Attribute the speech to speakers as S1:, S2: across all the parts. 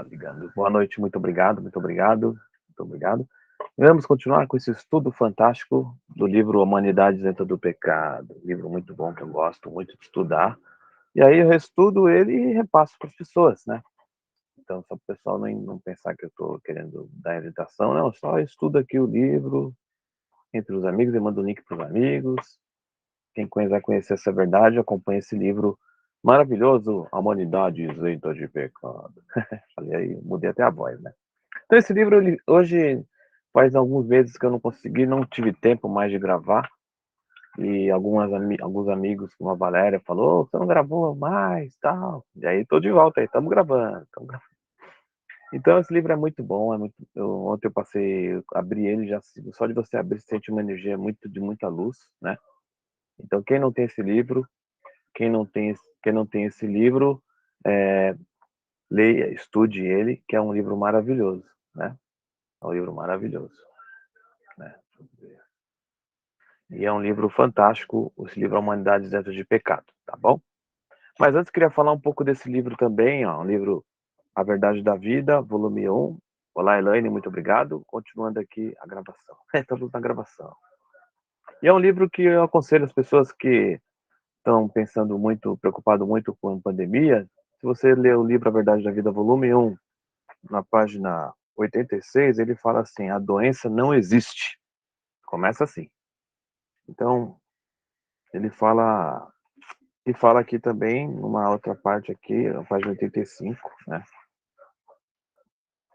S1: Ligando. Boa noite, muito obrigado, muito obrigado, muito obrigado. Vamos continuar com esse estudo fantástico do livro Humanidade Dentro do Pecado. Livro muito bom que eu gosto muito de estudar. E aí eu reestudo ele e repasso para as pessoas, né? Então, só para o pessoal não pensar que eu estou querendo dar irritação, não, só estudo aqui o livro entre os amigos e mando o link para os amigos. Quem quiser conhecer essa verdade, acompanhe esse livro maravilhoso, A Humanidade Isenta de Pecado. Falei aí, mudei até a voz, né? Então, esse livro, hoje, faz alguns meses que eu não consegui, não tive tempo mais de gravar. E alguns amigos, como a Valéria, falou: você não gravou mais, tal. E aí, tô de volta aí, estamos gravando, Então, esse livro é muito bom. Ontem eu passei, abri ele, já, só de você abrir, você sente uma energia de muita luz, né? Então, quem não tem esse livro, quem não tem esse livro, leia, estude ele, que é um livro maravilhoso, né? É um livro maravilhoso, né? E é um livro fantástico, esse livro A Humanidade Dentro de Pecado, tá bom? Mas antes queria falar um pouco desse livro também, ó, um livro A Verdade da Vida, volume 1. Olá, Elaine, muito obrigado. Continuando aqui a gravação. Estamos na gravação. E é um livro que eu aconselho as pessoas que estão pensando muito, preocupado muito com a pandemia. Se você ler o livro A Verdade da Vida, volume 1, na página 86, ele fala assim: a doença não existe. Começa assim. Então, ele fala e fala aqui também, numa outra parte aqui, a página 85, né?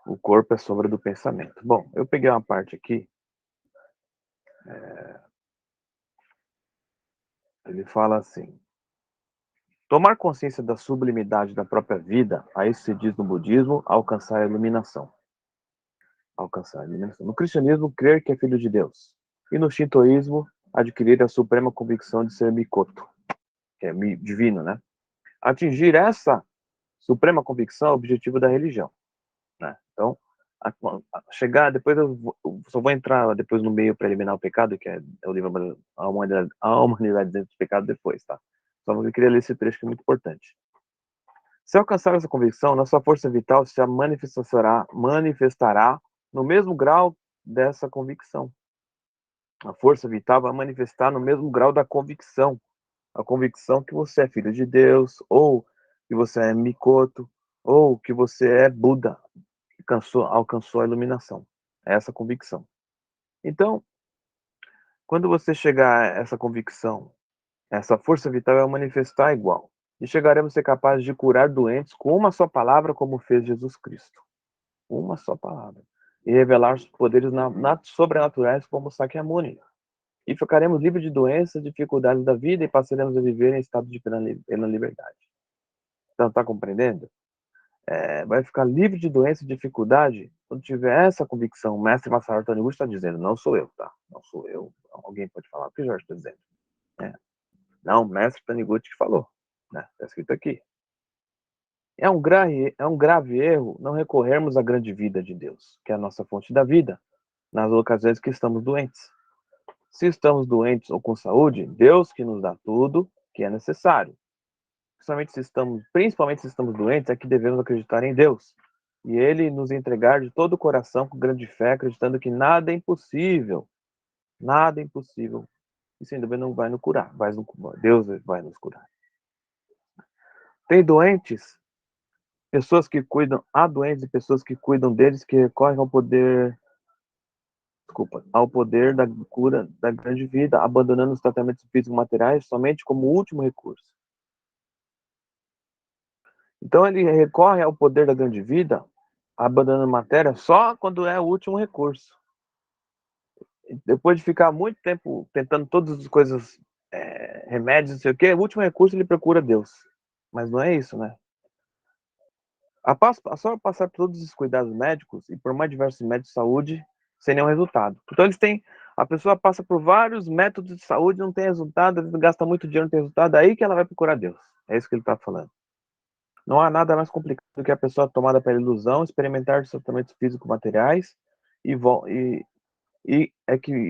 S1: O corpo é sombra do pensamento. Bom, eu peguei uma parte aqui, ele fala assim: tomar consciência da sublimidade da própria vida, a isso se diz no budismo, alcançar a iluminação. Alcançar a iluminação. No cristianismo, crer que é filho de Deus. E no shintoísmo, adquirir a suprema convicção de ser Mikoto, que é divino, né? Atingir essa suprema convicção é o objetivo da religião, né? Então, chegar, depois eu só vou entrar depois no meio para eliminar o pecado, que é o livro A Humanidade Dentro do Pecado depois, tá? Só eu queria ler esse trecho que é muito importante. Se alcançar essa convicção, nossa força vital se manifestará no mesmo grau dessa convicção. A força vital vai manifestar no mesmo grau da convicção. A convicção que você é filho de Deus, ou que você é Mikoto, ou que você é Buda, que alcançou a iluminação. É essa convicção. Então, quando você chegar a essa convicção, essa força vital vai manifestar igual. E chegaremos a ser capazes de curar doentes com uma só palavra, como fez Jesus Cristo. Uma só palavra. E revelar os poderes sobrenaturais, como Sakyamuni. E ficaremos livres de doenças, dificuldades da vida e passaremos a viver em estado de plena liberdade. Então, está compreendendo? Vai ficar livre de doença e dificuldade quando tiver essa convicção. O mestre Masaru Taniguchi está dizendo, não sou eu, tá? Não sou eu. Alguém pode falar o que o Jorge está dizendo. É. Não, o mestre Taniguchi que falou. Né? Está escrito aqui. É um grave erro não recorrermos à grande vida de Deus, que é a nossa fonte da vida, nas ocasiões que estamos doentes. Se estamos doentes ou com saúde, Deus que nos dá tudo que é necessário. Principalmente se estamos doentes, é que devemos acreditar em Deus. E Ele nos entregar de todo o coração com grande fé, acreditando que nada é impossível. Nada é impossível. E sem dúvida não vai nos curar. Deus vai nos curar. Tem doentes, há doentes e pessoas que cuidam deles, que recorrem ao poder da cura da grande vida, abandonando os tratamentos físicos materiais somente como último recurso. Então ele recorre ao poder da grande vida, abandonando a matéria só quando é o último recurso. Depois de ficar muito tempo tentando todas as coisas, remédios, não sei o quê, o último recurso ele procura Deus. Mas não é isso, né? Só passar por todos os cuidados médicos e por mais diversos métodos de saúde sem nenhum resultado. Então a pessoa passa por vários métodos de saúde, não tem resultado, gasta muito dinheiro, não tem resultado, aí que ela vai procurar Deus. É isso que ele está falando. Não há nada mais complicado do que a pessoa tomada pela ilusão, experimentar tratamentos físico-materiais e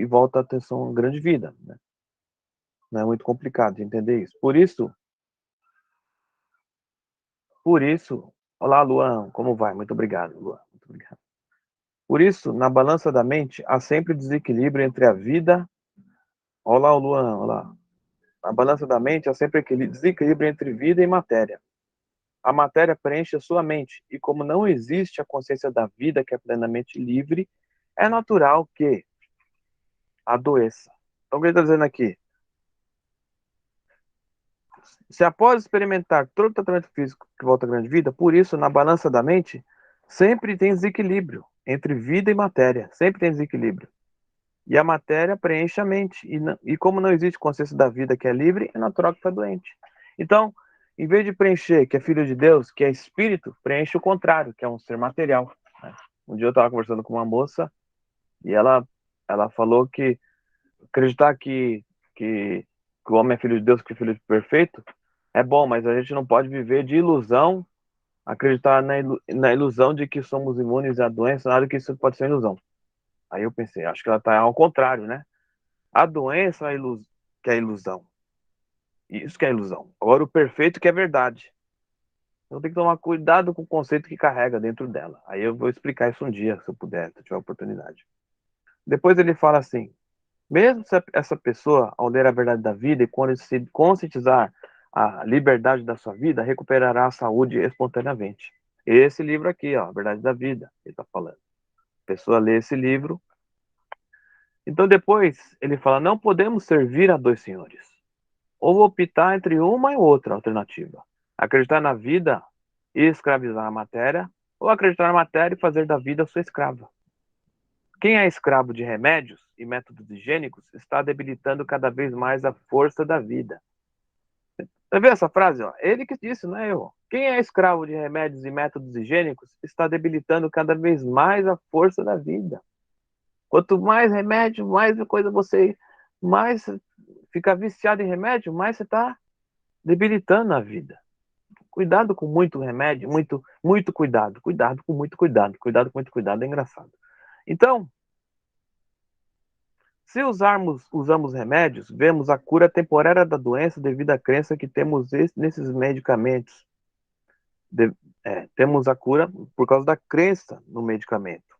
S1: volta a ter uma grande vida. Né? Não é muito complicado de entender isso. Por isso Olá, Luan, como vai? Muito obrigado, Luan. Muito obrigado. Por isso, na balança da mente, há sempre desequilíbrio entre a vida. Olá, Luan, olá. Na balança da mente, há sempre desequilíbrio entre vida e matéria. A matéria preenche a sua mente, e como não existe a consciência da vida que é plenamente livre, é natural que adoeça. Então, o que ele está dizendo aqui? Se após experimentar todo o tratamento físico que volta à grande vida, por isso, na balança da mente, sempre tem desequilíbrio entre vida e matéria. Sempre tem desequilíbrio. E a matéria preenche a mente. E como não existe consciência da vida que é livre, é natural que está doente. Então, em vez de preencher que é filho de Deus, que é espírito, preenche o contrário, que é um ser material. Né? Um dia eu estava conversando com uma moça e ela falou que acreditar que o homem é filho de Deus, que é filho de perfeito, é bom, mas a gente não pode viver de ilusão, acreditar na ilusão de que somos imunes à doença, nada que isso pode ser ilusão. Aí eu pensei, acho que ela está ao contrário, né? A doença é que é ilusão. Isso que é ilusão. Agora, o perfeito que é verdade. Então tem que tomar cuidado com o conceito que carrega dentro dela. Aí eu vou explicar isso um dia, se eu puder, se eu tiver oportunidade. Depois ele fala assim: mesmo se essa pessoa, ao ler a verdade da vida e quando se conscientizar a liberdade da sua vida, recuperará a saúde espontaneamente. Esse livro aqui, ó, A Verdade da Vida, ele está falando. A pessoa lê esse livro. Então depois ele fala: não podemos servir a dois senhores. Ou optar entre uma e outra alternativa. Acreditar na vida e escravizar a matéria, ou acreditar na matéria e fazer da vida sua escrava. Quem é escravo de remédios e métodos higiênicos está debilitando cada vez mais a força da vida. Você vê essa frase? Ó? Ele que disse, não é eu. Quem é escravo de remédios e métodos higiênicos está debilitando cada vez mais a força da vida. Quanto mais remédio, mais coisa você. Mais fica viciado em remédio, mais você está debilitando a vida. Cuidado com muito remédio, muito cuidado. Cuidado com muito cuidado. Cuidado com muito cuidado é engraçado. Então, se usamos remédios, vemos a cura temporária da doença devido à crença que temos nesses medicamentos. Temos a cura por causa da crença no medicamento.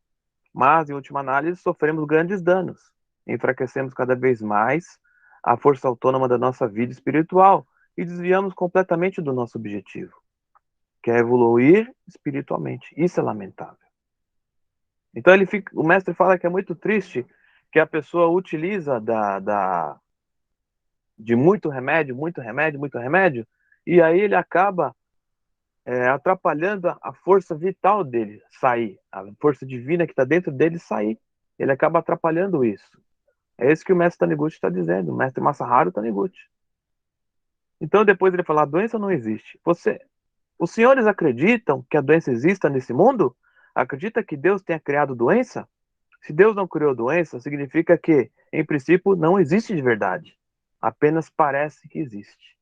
S1: Mas, em última análise, sofremos grandes danos. Enfraquecemos cada vez mais a força autônoma da nossa vida espiritual e desviamos completamente do nosso objetivo, que é evoluir espiritualmente. Isso é lamentável. Então o mestre fala que é muito triste que a pessoa utiliza de muito remédio, e aí ele acaba atrapalhando a força vital dele sair, a força divina que está dentro dele sair. Ele acaba atrapalhando isso. É isso que o mestre Taniguchi está dizendo, o mestre Masaharu Taniguchi. Então depois ele fala, a doença não existe. Os senhores acreditam que a doença exista nesse mundo? Acredita que Deus tenha criado doença? Se Deus não criou doença, significa que, em princípio, não existe de verdade. Apenas parece que existe.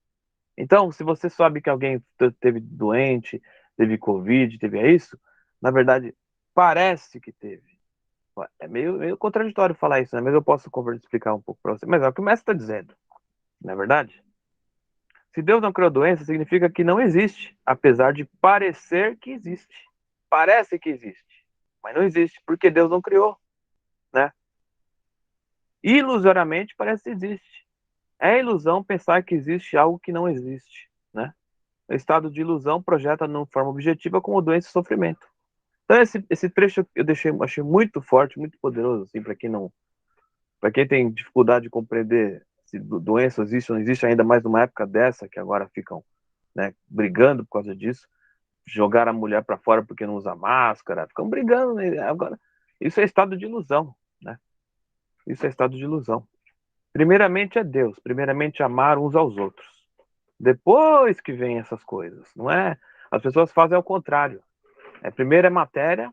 S1: Então, se você sabe que alguém teve doente, teve Covid, teve isso, na verdade, parece que teve. É meio contraditório falar isso, né? Mas eu posso explicar um pouco para você. Mas é o que o mestre está dizendo, não é verdade? Se Deus não criou doença, significa que não existe, apesar de parecer que existe. Parece que existe, mas não existe, porque Deus não criou, né? Ilusoriamente parece que existe. É ilusão pensar que existe algo que não existe, né? O estado de ilusão projeta de forma objetiva como doença e sofrimento. Então esse trecho achei muito forte, muito poderoso, assim, para quem tem dificuldade de compreender se doença existe ou não existe, ainda mais numa época dessa que agora ficam, né, brigando por causa disso, jogar a mulher para fora porque não usa máscara, ficam brigando, né? Agora isso é estado de ilusão, né? Isso é estado de ilusão. Primeiramente é Deus, primeiramente amar uns aos outros. Depois que vem essas coisas, não é? As pessoas fazem ao contrário. Primeiro é matéria,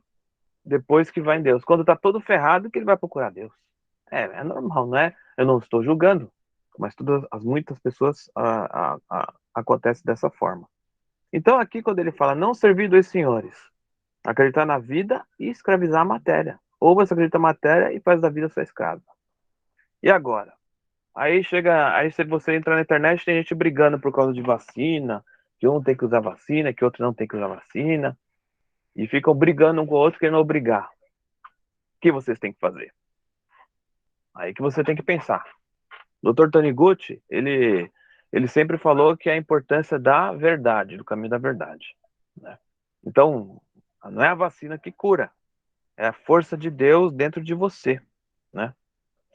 S1: depois que vai em Deus. Quando está todo ferrado, que ele vai procurar Deus. É normal, não é? Eu não estou julgando, mas muitas pessoas acontece dessa forma. Então aqui quando ele fala não servir dois senhores, acreditar na vida e escravizar a matéria. Ou você acredita na matéria e faz da vida sua escrava. E agora? Aí se você entrar na internet, tem gente brigando por causa de vacina, que um tem que usar vacina, que outro não tem que usar vacina, e ficam brigando um com o outro querendo obrigar. O que vocês têm que fazer? Aí que você tem que pensar. O Dr. Taniguchi, ele sempre falou que a importância da verdade, do caminho da verdade, né? Então, não é a vacina que cura, é a força de Deus dentro de você, né?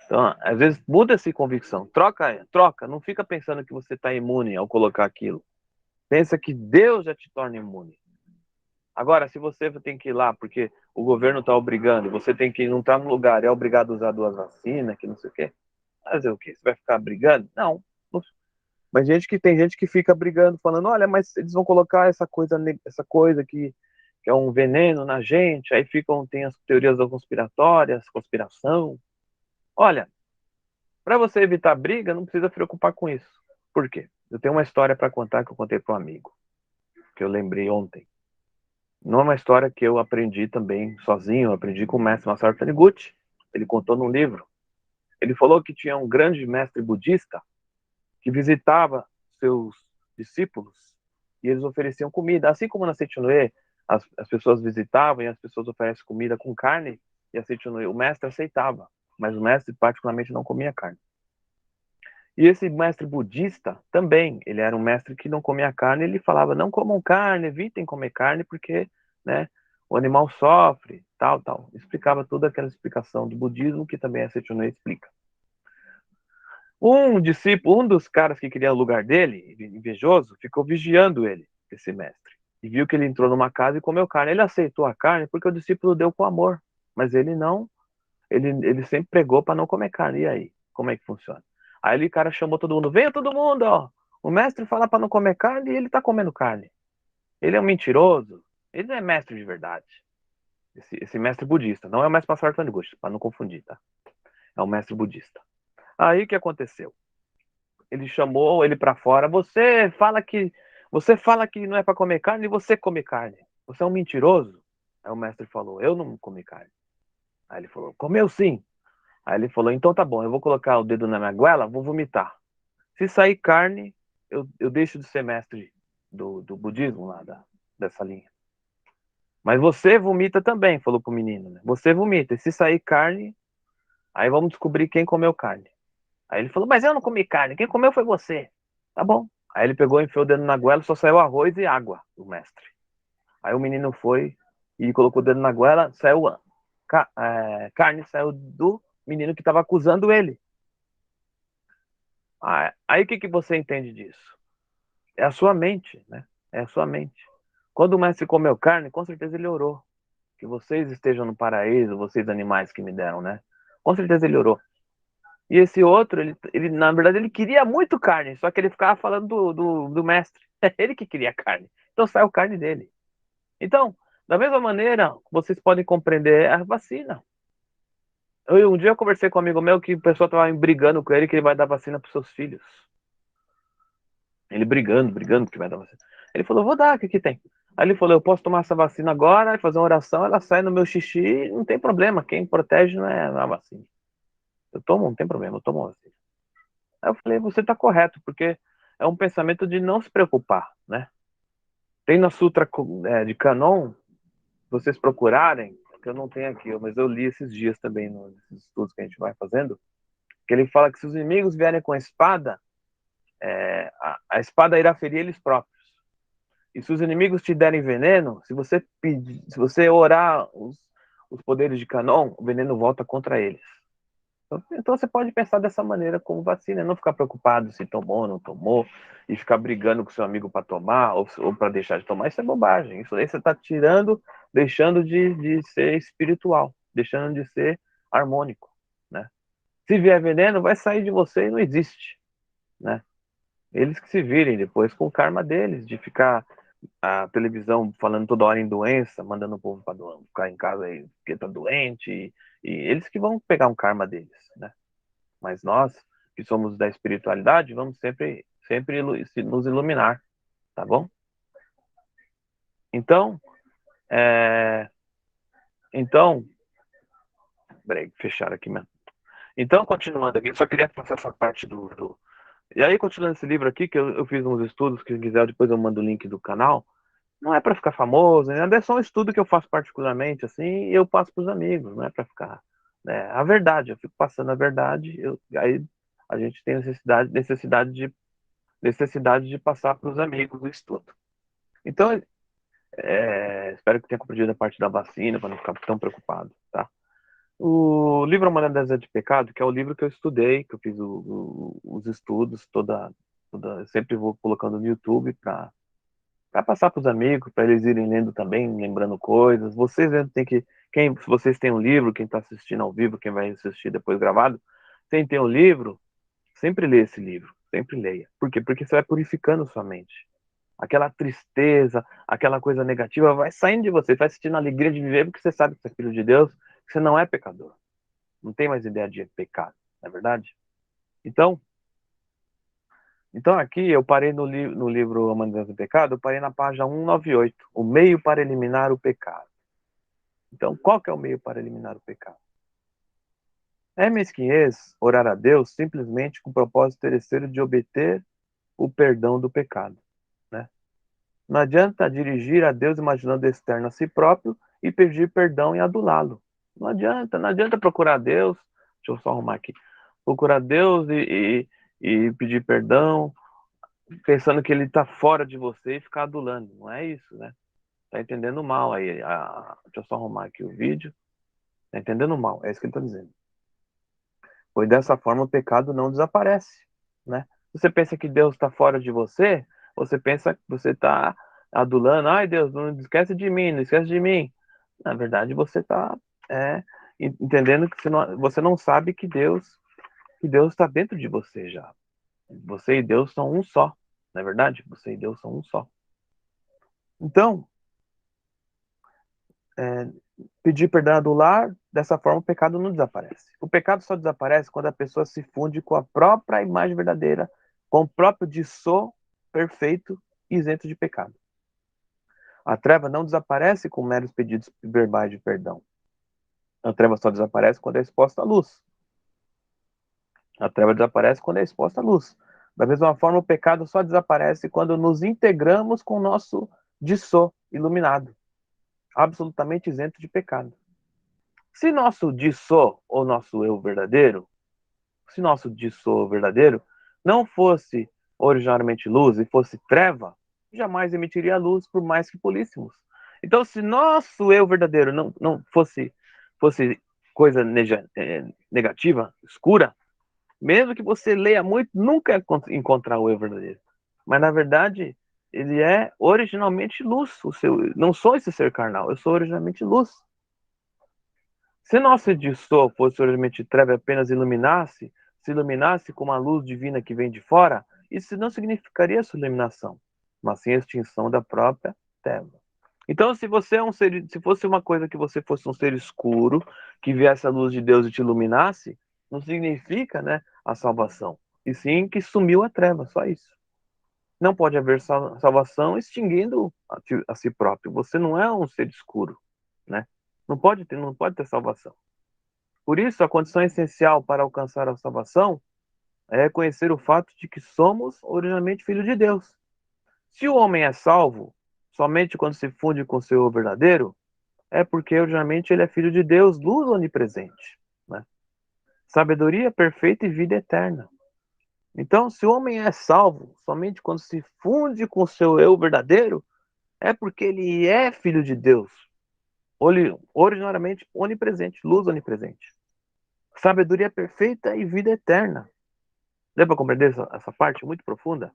S1: Então, às vezes muda essa convicção, troca, não fica pensando que você está imune ao colocar aquilo. Pensa que Deus já te torna imune. Agora, se você tem que ir lá porque o governo está obrigando, você tem que não estar no lugar, é obrigado a usar 2 vacinas, que não sei o quê. Fazer o quê? Você vai ficar brigando? Não. Mas tem gente que fica brigando, falando, olha, mas eles vão colocar essa coisa que é um veneno na gente, aí tem as teorias da conspiração. Olha, para você evitar briga, não precisa se preocupar com isso. Por quê? Eu tenho uma história para contar que eu contei para um amigo, que eu lembrei ontem. Não é uma história que eu aprendi também sozinho, eu aprendi com o mestre Masaru Taniguchi. Ele contou num livro. Ele falou que tinha um grande mestre budista que visitava seus discípulos e eles ofereciam comida. Assim como na Seichunoe, as pessoas visitavam e as pessoas oferecem comida com carne, e a Seichunoe, o mestre aceitava, mas o mestre particularmente não comia carne. E esse mestre budista também, ele era um mestre que não comia carne, ele falava, não comam carne, evitem comer carne, porque, né, o animal sofre, tal. Explicava toda aquela explicação do budismo, que também a Seichunoe explica. Um discípulo, um dos caras que queria o lugar dele, invejoso, ficou vigiando ele, esse mestre. E viu que ele entrou numa casa e comeu carne. Ele aceitou a carne porque o discípulo deu com amor. Mas ele não, ele sempre pregou para não comer carne. E aí? Como é que funciona? Aí o cara chamou todo mundo, venha todo mundo, ó. O mestre fala para não comer carne e ele tá comendo carne. Ele é um mentiroso. Ele não é mestre de verdade. Esse mestre budista. Não é o mestre Masaru Taniguchi, para não confundir, tá? É um mestre budista. Aí o que aconteceu? Ele chamou ele para fora. Você fala que não é para comer carne e você come carne. Você é um mentiroso? Aí o mestre falou: eu não comi carne. Aí ele falou: comeu sim. Aí ele falou: então tá bom, eu vou colocar o dedo na minha goela, vou vomitar. Se sair carne, eu deixo de ser mestre do budismo lá dessa linha. Mas você vomita também, falou pro menino, né? Você vomita. E se sair carne, aí vamos descobrir quem comeu carne. Aí ele falou, mas eu não comi carne, quem comeu foi você. Tá bom. Aí ele pegou, enfiou o dedo na goela, só saiu arroz e água do mestre. Aí o menino foi e colocou o dedo na goela, saiu carne, saiu do menino que estava acusando ele. Aí o que você entende disso? É a sua mente, né? É a sua mente. Quando o mestre comeu carne, com certeza ele orou. Que vocês estejam no paraíso, vocês animais que me deram, né? Com certeza ele orou. E esse outro, ele na verdade, ele queria muito carne, só que ele ficava falando do mestre. É ele que queria carne. Então saiu carne dele. Então, da mesma maneira, vocês podem compreender a vacina. Um dia eu conversei com um amigo meu que o pessoal estava brigando com ele que ele vai dar vacina para seus filhos. Ele brigando que vai dar vacina. Ele falou, vou dar, o que que tem? Aí ele falou, eu posso tomar essa vacina agora, fazer uma oração, ela sai no meu xixi, não tem problema. Quem protege não é a vacina. Eu tomo, não tem problema, eu tomo a vacina. Aí eu falei, você está correto, porque é um pensamento de não se preocupar, né? Tem na Sutra de Kanon, vocês procurarem, que eu não tenho aqui, mas eu li esses dias também nos estudos que a gente vai fazendo, que ele fala que se os inimigos vierem com a espada, a espada irá ferir eles próprios. E se os inimigos te derem veneno, se você orar os poderes de Kanon, o veneno volta contra eles. Então você pode pensar dessa maneira como vacina, não ficar preocupado se tomou ou não tomou, e ficar brigando com seu amigo para tomar ou para deixar de tomar. Isso é bobagem. Isso aí você está deixando de ser espiritual, deixando de ser harmônico, né? Se vier veneno, vai sair de você e não existe, né? Eles que se virem depois com o karma deles, de ficar a televisão falando toda hora em doença, mandando o povo para ficar em casa aí porque tá doente, e eles que vão pegar um karma deles, né? Mas nós, que somos da espiritualidade, vamos sempre nos iluminar, tá bom? Então, é... então, peraí, fecharam aqui mesmo. Então, continuando aqui, só queria passar essa parte E aí, continuando esse livro aqui, que eu fiz uns estudos, que quiser depois eu mando o link do canal. Não é para ficar famoso, né? É só um estudo que eu faço particularmente, assim, e eu passo para os amigos, não é para ficar. Né? A verdade, eu fico passando a verdade, aí a gente tem necessidade de passar para os amigos o estudo. Então, espero que tenha compreendido a parte da vacina, para não ficar tão preocupado, tá? O livro Humanidade de Pecado, que é o livro que eu estudei, que eu fiz os estudos, eu sempre vou colocando no YouTube para passar para os amigos, para eles irem lendo também, lembrando coisas. Vocês tem que, se vocês têm um livro, quem está assistindo ao vivo, quem vai assistir depois gravado, quem tem um livro, sempre lê esse livro, sempre leia. Por quê? Porque você vai purificando sua mente. Aquela tristeza, aquela coisa negativa vai saindo de você, vai sentindo a alegria de viver, porque você sabe que você é filho de Deus, que você não é pecador. Não tem mais ideia de pecado, não é verdade? Então, aqui eu parei no livro A Humanidade do Pecado, eu parei na página 198, o meio para eliminar o pecado. Então, qual que é o meio para eliminar o pecado? É mesquinhez orar a Deus simplesmente com o propósito terceiro de obter o perdão do pecado. Né? Não adianta dirigir a Deus imaginando externo a si próprio e pedir perdão e adulá-lo. Não adianta procurar Deus, deixa eu só arrumar aqui, procurar Deus e pedir perdão, pensando que ele está fora de você e ficar adulando. Não é isso, né? Tá entendendo mal aí. Deixa eu só arrumar aqui o vídeo. Tá entendendo mal, é isso que ele está dizendo. Pois dessa forma o pecado não desaparece, né? Você pensa que Deus está fora de você, você pensa que você está adulando, ai Deus, não esquece de mim, não esquece de mim. Na verdade, você está entendendo que você não sabe que Deus está dentro de você já. Você e Deus são um só, não é verdade? Você e Deus são um só. Então, é, pedir perdão do lar, dessa forma o pecado não desaparece. O pecado só desaparece quando a pessoa se funde com a própria imagem verdadeira, com o próprio dissô perfeito e isento de pecado. A treva não desaparece com meros pedidos verbais de perdão. A treva só desaparece quando é exposta à luz. A treva desaparece quando é exposta à luz. Da mesma forma, o pecado só desaparece quando nos integramos com o nosso dissô iluminado, absolutamente isento de pecado. Se nosso dissô, ou nosso eu verdadeiro, se nosso dissô verdadeiro não fosse originalmente luz e fosse treva, jamais emitiria luz, por mais que políssemos. Então, se nosso eu verdadeiro não fosse coisa negativa, escura, mesmo que você leia muito, nunca encontrar o eu verdadeiro. Mas, na verdade, ele é originalmente luz. Não sou esse ser carnal, eu sou originalmente luz. Se nosso editor fosse originalmente treva e apenas se iluminasse com uma luz divina que vem de fora, isso não significaria sua iluminação, mas sim a extinção da própria treva. Então, se você é um ser, se fosse uma coisa que você fosse um ser escuro, que viesse a luz de Deus e te iluminasse, não significa, né, a salvação, e sim que sumiu a treva, só isso. Não pode haver salvação extinguindo a si próprio. Você não é um ser escuro, né? Não pode ter salvação. Por isso, a condição essencial para alcançar a salvação é reconhecer o fato de que somos originalmente filhos de Deus. Se o homem é salvo somente quando se funde com o seu verdadeiro, é porque originalmente ele é filho de Deus, luz onipresente, né? Sabedoria perfeita e vida eterna. Então, se o homem é salvo somente quando se funde com o seu eu verdadeiro, é porque ele é filho de Deus, originariamente onipresente, luz onipresente. Sabedoria perfeita e vida eterna. Deu para compreender essa parte muito profunda?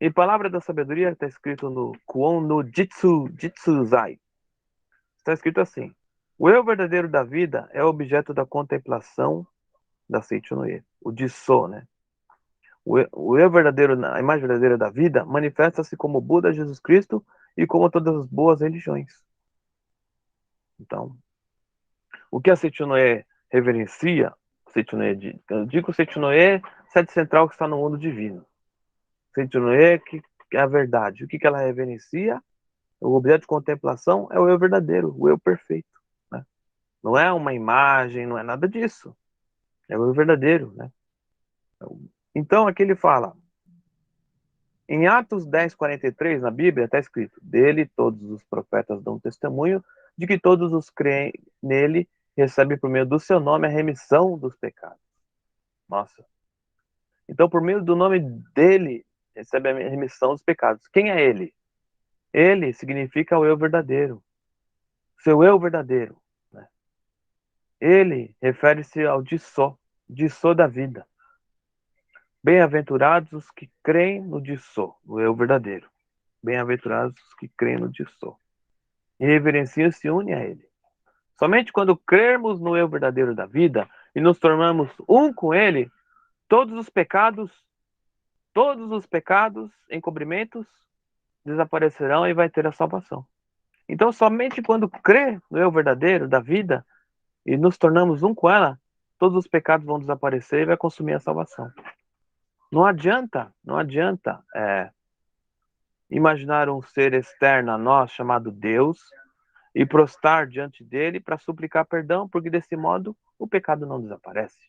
S1: Em Palavra da Sabedoria está escrito no Kwon no Jitsuzai. Está escrito assim: o eu verdadeiro da vida é objeto da contemplação da Seichunoye, o Jisso, né? O eu verdadeiro, a imagem verdadeira da vida, manifesta-se como Buda, Jesus Cristo e como todas as boas religiões. Então, o que a Seichunoye reverencia, eu digo Seichunoye, sede central que está no mundo divino. Seichunoye, que é a verdade. O que ela reverencia? O objeto de contemplação é o eu verdadeiro, o eu perfeito. Né? Não é uma imagem, não é nada disso. É o eu verdadeiro, né? Então, aqui ele fala, em Atos 10:43, na Bíblia, está escrito, dele todos os profetas dão testemunho de que todos os creem nele recebem por meio do seu nome a remissão dos pecados. Nossa. Então, por meio do nome dele, recebe a remissão dos pecados. Quem é ele? Ele significa o eu verdadeiro. Seu eu verdadeiro. Né? Ele refere-se ao Dissó da vida. Bem-aventurados os que creem no Dissó, no eu verdadeiro. Bem-aventurados os que creem no Dissó. E reverenciam e se unem a ele. Somente quando crermos no eu verdadeiro da vida e nos tornamos um com ele, todos os pecados, encobrimentos, desaparecerão e vai ter a salvação. Então, somente quando crê no eu verdadeiro da vida e nos tornamos um com ela, todos os pecados vão desaparecer e vai consumir a salvação. Não adianta imaginar um ser externo a nós chamado Deus e prostrar diante dele para suplicar perdão, porque desse modo o pecado não desaparece.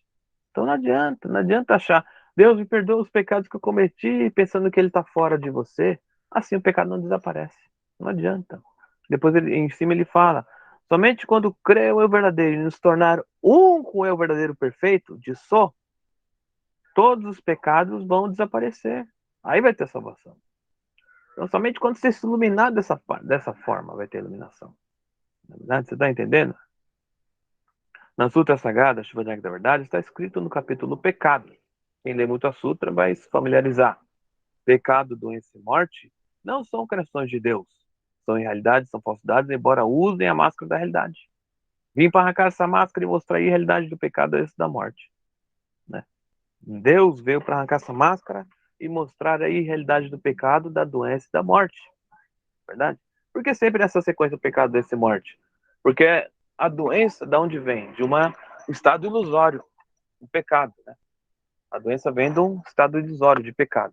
S1: Então não adianta achar, Deus me perdoa os pecados que eu cometi, pensando que ele está fora de você. Assim o pecado não desaparece. Não adianta. Depois em cima ele fala, somente quando crê o eu verdadeiro e nos tornar um com o eu verdadeiro perfeito, de só, todos os pecados vão desaparecer. Aí vai ter salvação. Então somente quando você se iluminar dessa forma vai ter iluminação. Na verdade, você está entendendo? Na Sutra Sagrada, Shiva da Verdade, está escrito no capítulo Pecado. Quem lê muito a Sutra vai se familiarizar. Pecado, doença e morte não são criações de Deus. São em realidade, são falsidades, embora usem a máscara da realidade. Vim para arrancar essa máscara e mostrar aí a realidade do pecado e da morte. Né? Deus veio para arrancar essa máscara e mostrar aí a realidade do pecado, da doença e da morte. Verdade? Por que sempre nessa sequência do pecado, doença e morte? Porque a doença, de onde vem? De um estado ilusório, um pecado. Né? A doença vem de um estado ilusório, de pecado.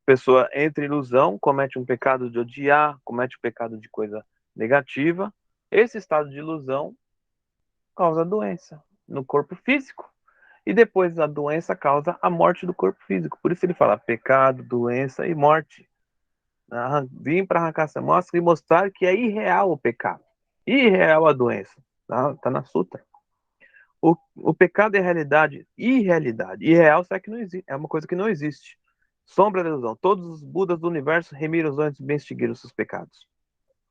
S1: A pessoa entra em ilusão, comete um pecado de odiar, comete um pecado de coisa negativa. Esse estado de ilusão causa doença no corpo físico. E depois a doença causa a morte do corpo físico. Por isso ele fala pecado, doença e morte. Vim para arrancar essa máscara e mostrar que é irreal o pecado. Irreal a doença. Tá na Sutra. O pecado é realidade. Irrealidade. Irreal será que não existe. É uma coisa que não existe. Sombra da ilusão. Todos os Budas do universo remiram antes bem extinguiram seus pecados.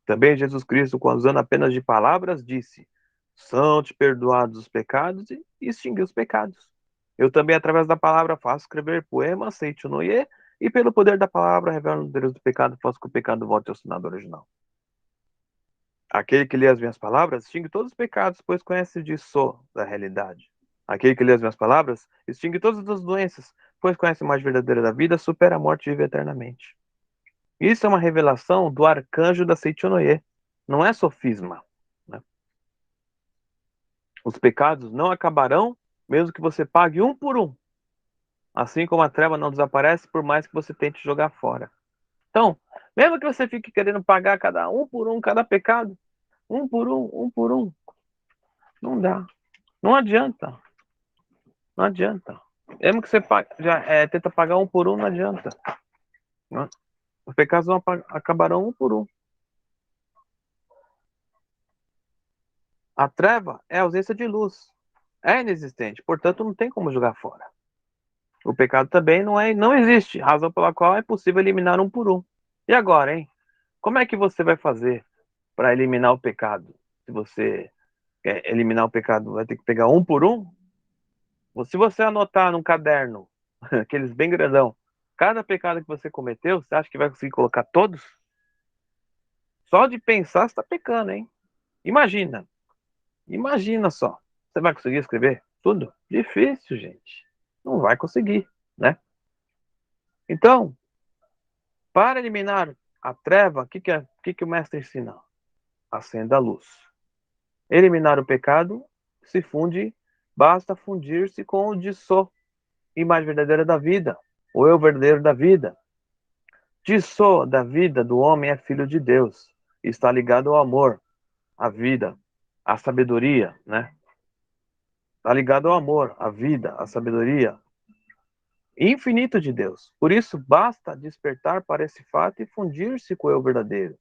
S1: Também Jesus Cristo, quando usando apenas de palavras, disse: são-te perdoados os pecados e extinguiu os pecados. Eu também, através da palavra, faço escrever poemas, seito noie, e pelo poder da palavra, revelo o Deus do pecado, faço que o pecado volte ao sinal original. Aquele que lê as minhas palavras, extingue todos os pecados, pois conhece de só da realidade. Aquele que lê as minhas palavras, extingue todas as doenças, pois conhece a mais verdadeira da vida, supera a morte e vive eternamente. Isso é uma revelação do arcanjo da Seichonoye. Não é sofisma. Né? Os pecados não acabarão, mesmo que você pague um por um. Assim como a treva não desaparece, por mais que você tente jogar fora. Então, mesmo que você fique querendo pagar cada um por um, cada pecado, um por um, não dá. Não adianta. Não adianta. Mesmo que você tenta pagar um por um, não adianta. Não. Os pecados não acabarão um por um. A treva é a ausência de luz. É inexistente, portanto não tem como jogar fora. O pecado também não existe, razão pela qual é possível eliminar um por um. E agora, hein? Como é que você vai fazer para eliminar o pecado? Se você quer eliminar o pecado, vai ter que pegar um por um? Se você anotar num caderno, aqueles bem grandão, cada pecado que você cometeu, você acha que vai conseguir colocar todos? Só de pensar você está pecando, hein? Imagina. Imagina só. Você vai conseguir escrever tudo? Difícil, gente. Não vai conseguir, né? Então, para eliminar a treva, o que o mestre ensina? Acenda a luz. Eliminar o pecado se funde, basta fundir-se com o Dissó, imagem verdadeira da vida, o eu verdadeiro da vida. Dissó da vida do homem é filho de Deus, está ligado ao amor, à vida, à sabedoria, né? Está ligado ao amor, à vida, à sabedoria, infinito de Deus. Por isso, basta despertar para esse fato e fundir-se com o eu verdadeiro,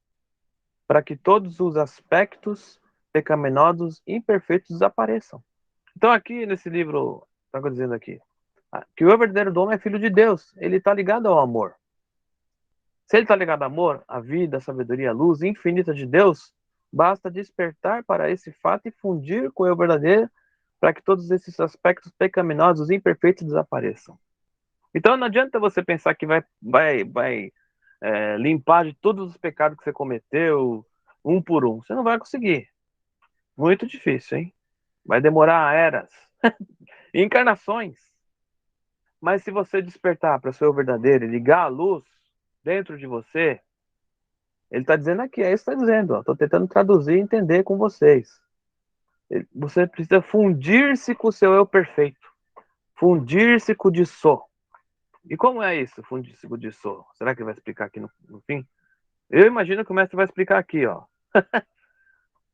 S1: para que todos os aspectos pecaminosos e imperfeitos desapareçam. Então, aqui nesse livro, está dizendo aqui, que o eu verdadeiro do homem é filho de Deus. Ele está ligado ao amor. Se ele está ligado ao amor, à vida, à sabedoria, à luz infinita de Deus, basta despertar para esse fato e fundir com o eu verdadeiro para que todos esses aspectos pecaminosos e imperfeitos desapareçam. Então não adianta você pensar que vai limpar de todos os pecados que você cometeu, um por um. Você não vai conseguir. Muito difícil, hein? Vai demorar eras, encarnações. Mas se você despertar para o seu verdadeiro e ligar a luz dentro de você, ele está dizendo aqui, é isso que está dizendo. Estou tentando traduzir e entender com vocês. Você precisa fundir-se com o seu eu perfeito. Fundir-se com o de só. E como é isso, fundir-se com o de só? Será que ele vai explicar aqui no fim? Eu imagino que o mestre vai explicar aqui, ó.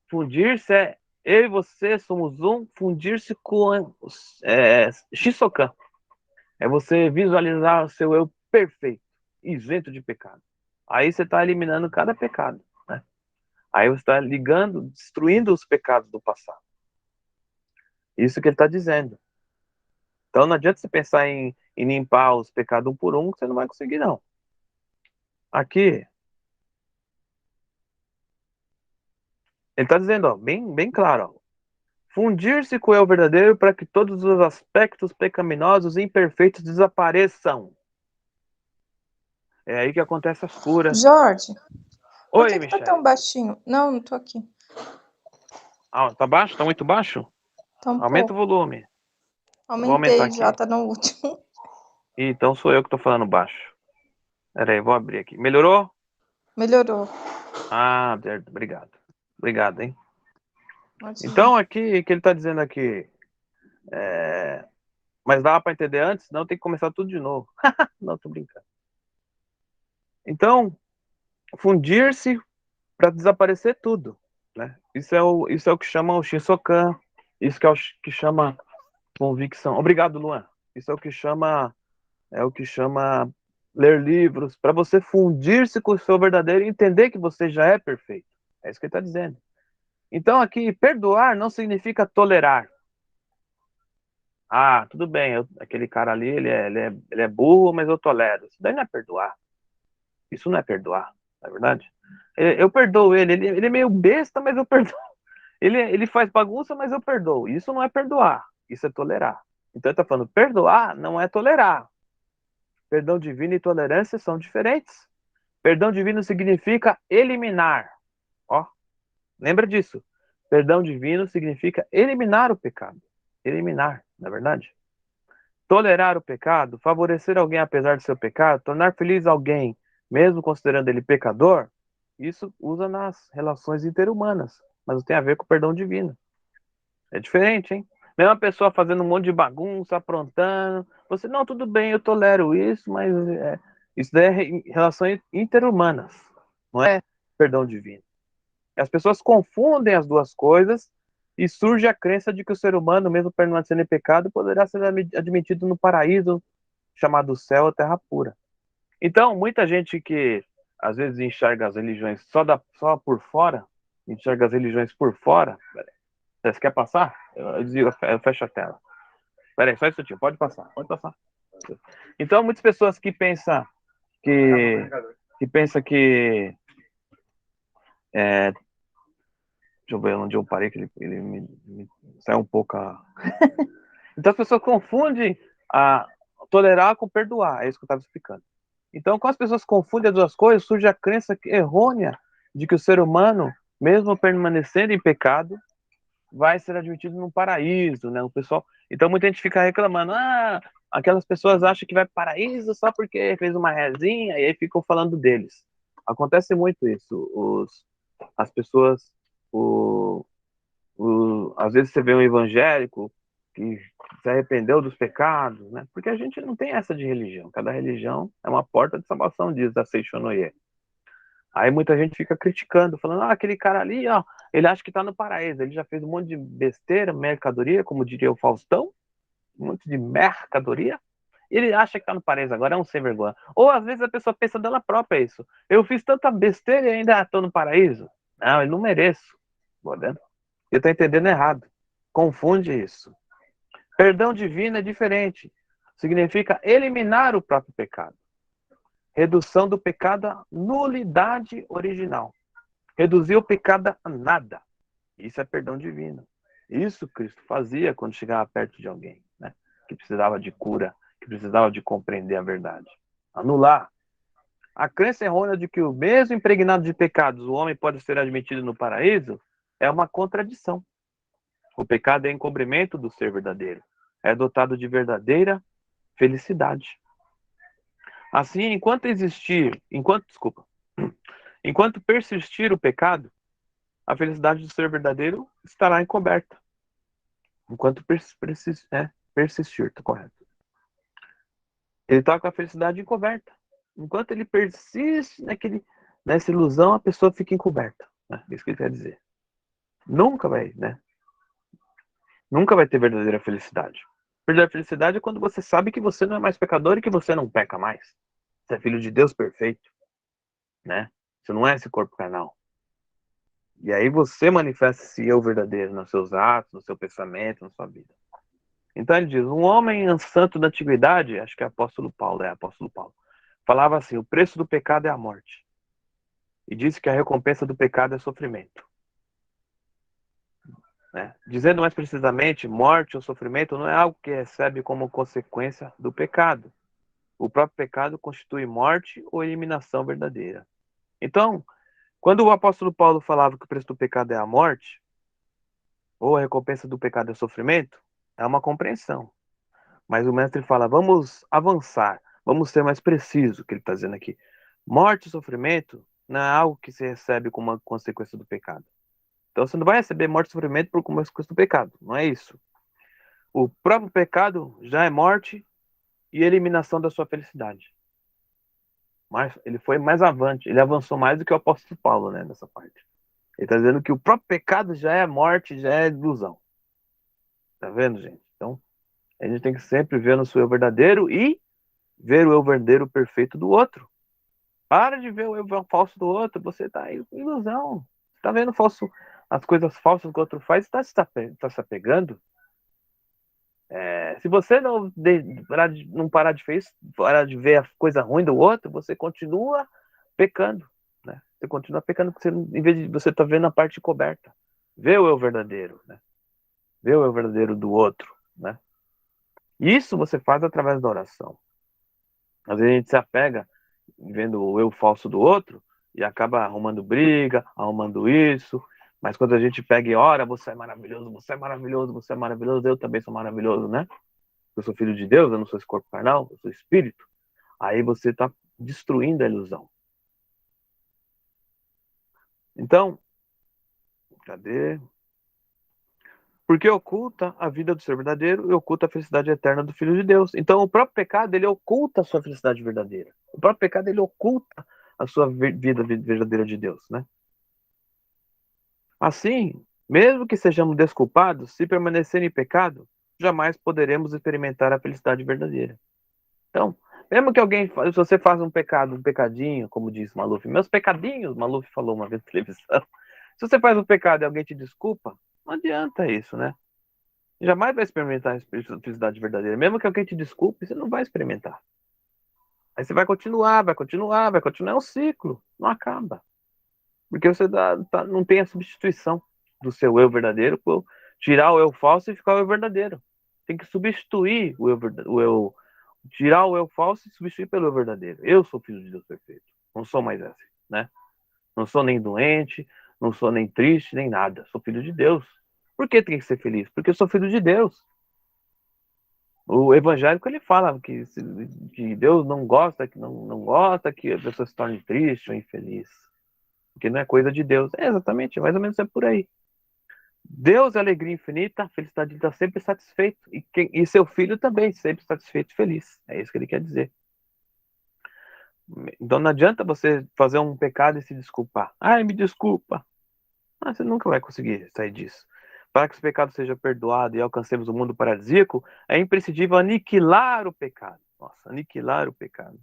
S1: Fundir-se é eu e você somos um, fundir-se com Shisokan. É você visualizar o seu eu perfeito, isento de pecado. Aí você está eliminando cada pecado, né? Aí você está ligando, destruindo os pecados do passado. Isso que ele está dizendo. Então não adianta você pensar em limpar os pecados um por um, que você não vai conseguir, não. Aqui, ele está dizendo, ó, bem claro, ó, fundir-se com o eu verdadeiro para que todos os aspectos pecaminosos e imperfeitos desapareçam. É aí que acontece as curas.
S2: Jorge, por
S1: Oi,
S2: que tá tão
S1: Michele.
S2: baixinho? Não tô aqui.
S1: Ah, tá baixo? Tá muito baixo?
S2: Tá um
S1: Aumenta o
S2: pouco.
S1: volume. Vou aumentar
S2: Aumentei já,
S1: aqui.
S2: tá no último.
S1: Então sou eu que tô falando baixo. Pera aí, vou abrir aqui. Melhorou?
S2: Melhorou.
S1: Ah, obrigado. Obrigado, hein?
S2: Imagina.
S1: Então aqui, que ele tá dizendo aqui, mas dava para entender antes? Não, tem que começar tudo de novo. Não, tô brincando. Então, fundir-se para desaparecer tudo, né? Isso é o que chama o Shinsokan, isso que é o que chama convicção. Obrigado, Luan. Isso é o que chama ler livros, para você fundir-se com o seu verdadeiro e entender que você já é perfeito. É isso que ele está dizendo. Então, aqui, perdoar não significa tolerar. Ah, tudo bem, aquele cara ali, ele é burro, mas eu tolero. Isso daí não é perdoar. Isso não é perdoar, não é verdade? Eu perdoo ele é meio besta, mas eu perdoo. Ele faz bagunça, mas eu perdoo. Isso não é perdoar, isso é tolerar. Então ele está falando, perdoar não é tolerar. Perdão divino e tolerância são diferentes. Perdão divino significa eliminar. Ó, lembra disso. Perdão divino significa eliminar o pecado. Eliminar, na verdade. Tolerar o pecado, favorecer alguém apesar do seu pecado, tornar feliz alguém, mesmo considerando ele pecador, isso usa nas relações interhumanas, mas não tem a ver com o perdão divino. É diferente, hein? Mesma pessoa fazendo um monte de bagunça, aprontando. Você, não, tudo bem, eu tolero isso, mas isso daí é relações interhumanas, não é perdão divino. As pessoas confundem as duas coisas e surge a crença de que o ser humano, mesmo permanecendo em pecado, poderá ser admitido no paraíso chamado céu ou terra pura. Então, muita gente que às vezes enxerga as religiões só por fora, enxerga as religiões por fora. Você quer passar? Eu fecho a tela. Peraí, só um instantinho, pode passar, pode passar. Então, muitas pessoas que pensam que deixa eu ver onde eu parei, que ele me saiu um pouco. Então as pessoas confundem a tolerar com perdoar, é isso que eu estava explicando. Então, quando as pessoas confundem as duas coisas, surge a crença errônea de que o ser humano, mesmo permanecendo em pecado, vai ser admitido no paraíso, né? O pessoal, então muita gente fica reclamando, aquelas pessoas acham que vai para o paraíso só porque fez uma rezinha e aí ficam falando deles. Acontece muito isso. As pessoas, às vezes você vê um evangélico que se arrependeu dos pecados, né? Porque a gente não tem essa de religião. Cada religião é uma porta de salvação, diz a Seixonoye. Aí muita gente fica criticando, falando, aquele cara ali, ó, ele acha que tá no paraíso, ele já fez um monte de besteira, mercadoria, como diria o Faustão, um monte de mercadoria, Ele acha que tá no paraíso agora, é um sem vergonha. Ou às vezes a pessoa pensa dela própria isso. Eu fiz tanta besteira e ainda tô no paraíso. Não, eu não mereço. Ele tá entendendo errado. Confunde isso. Perdão divino é diferente. Significa eliminar o próprio pecado. Redução do pecado à nulidade original. Reduzir o pecado a nada. Isso é perdão divino. Isso Cristo fazia quando chegava perto de alguém, né? Que precisava de cura, que precisava de compreender a verdade. Anular. A crença errônea de que o mesmo impregnado de pecados o homem pode ser admitido no paraíso é uma contradição. O pecado é encobrimento do ser verdadeiro. É dotado de verdadeira felicidade. Assim, enquanto persistir o pecado, a felicidade do ser verdadeiro estará encoberta. Enquanto persistir, tá correto. Ele está com a felicidade encoberta. Enquanto ele persiste nessa ilusão, a pessoa fica encoberta. Né? Isso que ele quer dizer. Nunca vai ter verdadeira felicidade. Verdadeira felicidade é quando você sabe que você não é mais pecador e que você não peca mais. Você é filho de Deus perfeito. Né? Você não é esse corpo carnal. E aí você manifesta esse eu verdadeiro nos seus atos, no seu pensamento, na sua vida. Então ele diz, um homem santo da antiguidade, acho que é apóstolo Paulo, falava assim, o preço do pecado é a morte. E disse que a recompensa do pecado é sofrimento. Né? Dizendo mais precisamente, morte ou sofrimento não é algo que recebe como consequência do pecado. O próprio pecado constitui morte ou eliminação verdadeira. Então, quando o apóstolo Paulo falava que o preço do pecado é a morte, ou a recompensa do pecado é sofrimento, é uma compreensão. Mas o mestre fala, vamos avançar, vamos ser mais preciso, o que ele está dizendo aqui. Morte e sofrimento não é algo que se recebe como uma consequência do pecado. Então você não vai receber morte e sofrimento por consequência do pecado, não é isso. O próprio pecado já é morte e eliminação da sua felicidade. Mas ele foi mais avante, ele avançou mais do que o apóstolo Paulo, né, nessa parte. Ele está dizendo que o próprio pecado já é morte, já é ilusão. Tá vendo, gente? Então, a gente tem que sempre ver no seu eu verdadeiro e ver o eu verdadeiro perfeito do outro. Para de ver o eu falso do outro, você está em ilusão. Você está vendo as coisas falsas que o outro faz, está se apegando. Se você não parar de ver a coisa ruim do outro, você continua pecando. Né? Você continua pecando porque em vez de você estar vendo a parte coberta. Vê o eu verdadeiro. Né? Vê o eu verdadeiro do outro. Né? Isso você faz através da oração. Às vezes a gente se apega vendo o eu falso do outro e acaba arrumando briga, arrumando isso. Mas quando a gente pega e ora, você é maravilhoso, você é maravilhoso, você é maravilhoso, eu também sou maravilhoso, né? Eu sou filho de Deus, eu não sou esse corpo carnal, eu sou espírito. Aí você está destruindo a ilusão. Então, cadê? Porque oculta a vida do ser verdadeiro e oculta a felicidade eterna do Filho de Deus. Então, o próprio pecado, ele oculta a sua felicidade verdadeira. O próprio pecado, ele oculta a sua vida verdadeira de Deus, né? Assim, mesmo que sejamos desculpados, se permanecer em pecado, jamais poderemos experimentar a felicidade verdadeira. Então, mesmo que se você faz um pecadinho, como diz Maluf, meus pecadinhos, Maluf falou uma vez na televisão. Se você faz um pecado e alguém te desculpa, não adianta isso, né? Jamais vai experimentar a felicidade verdadeira. Mesmo que alguém te desculpe, você não vai experimentar. Aí você vai continuar. É um ciclo, não acaba. Porque você não tem a substituição do seu eu verdadeiro por tirar o eu falso e ficar o eu verdadeiro. Tem que substituir tirar o eu falso e substituir pelo eu verdadeiro. Eu sou filho de Deus perfeito. Não sou mais assim, né? Não sou nem doente, não sou nem triste, nem nada. Sou filho de Deus. Por que tem que ser feliz? Porque eu sou filho de Deus. O evangélico, ele fala que Deus não gosta, que não gosta que a pessoa se torne triste ou infeliz. Porque não é coisa de Deus. Exatamente, mais ou menos é por aí. Deus é alegria infinita, a felicidade está sempre satisfeito. E seu filho também, sempre satisfeito e feliz. É isso que ele quer dizer. Então não adianta você fazer um pecado e se desculpar. Ai, me desculpa. Você nunca vai conseguir sair disso. Para que o pecado seja perdoado e alcancemos o mundo paradisíaco, é imprescindível aniquilar o pecado. Nossa, aniquilar o pecado.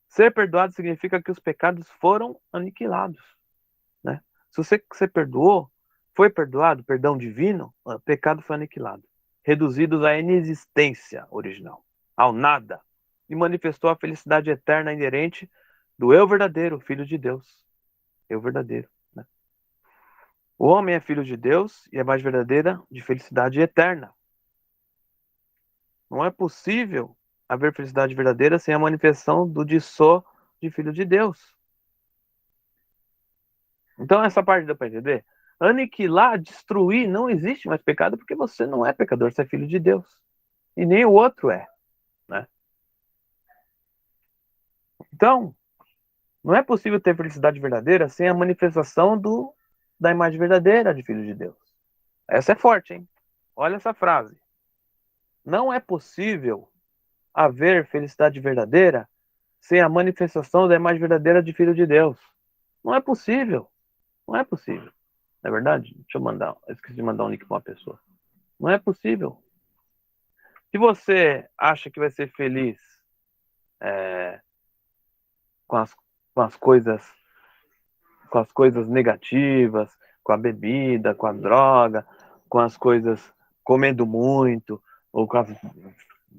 S1: Ser perdoado significa que os pecados foram aniquilados, né? Se você perdoou, foi perdoado, perdão divino, o pecado foi aniquilado. Reduzidos à inexistência original, ao nada. E manifestou a felicidade eterna inerente do eu verdadeiro, filho de Deus. Eu verdadeiro, né? O homem é filho de Deus e é mais verdadeira de felicidade eterna. Não é possível haver felicidade verdadeira sem a manifestação do de só de filho de Deus. Então essa parte deu para entender? Aniquilar, destruir, não existe mais pecado porque você não é pecador, você é filho de Deus. E nem o outro é, né? Então, não é possível ter felicidade verdadeira sem a manifestação da imagem verdadeira de filho de Deus. Essa é forte, hein? Olha essa frase. Não é possível haver felicidade verdadeira sem a manifestação da imagem verdadeira de filho de Deus. Não é possível. Não é possível. Não é verdade? Deixa eu mandar. Eu esqueci de mandar um link para uma pessoa. Não é possível. Se você acha que vai ser feliz é, com, as, com as coisas negativas, com a bebida, com a droga, com as coisas comendo muito, ou com as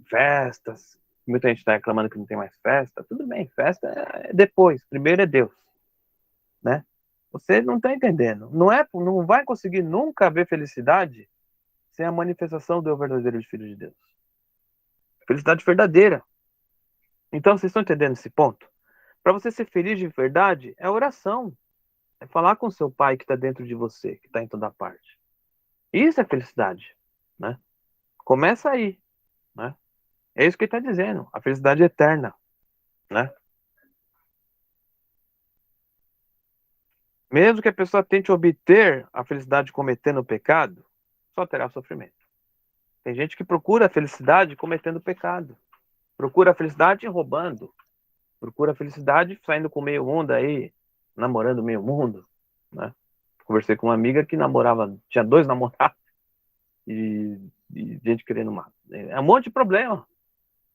S1: festas. Muita gente está reclamando que não tem mais festa. Tudo bem, festa é depois. Primeiro é Deus, né? Você não está entendendo. Não vai conseguir nunca haver felicidade sem a manifestação do verdadeiro Filho de Deus. Felicidade verdadeira. Então, vocês estão entendendo esse ponto? Para você ser feliz de verdade, é oração. É falar com seu pai que está dentro de você, que está em toda parte. Isso é felicidade, né? Começa aí, né? É isso que ele está dizendo. A felicidade é eterna, né? Mesmo que a pessoa tente obter a felicidade cometendo o pecado, só terá sofrimento. Tem gente que procura a felicidade cometendo pecado. Procura a felicidade roubando. Procura a felicidade saindo com meio mundo aí, namorando meio mundo, né? Conversei com uma amiga que namorava, tinha 2 namorados e gente querendo matar. É um monte de problema,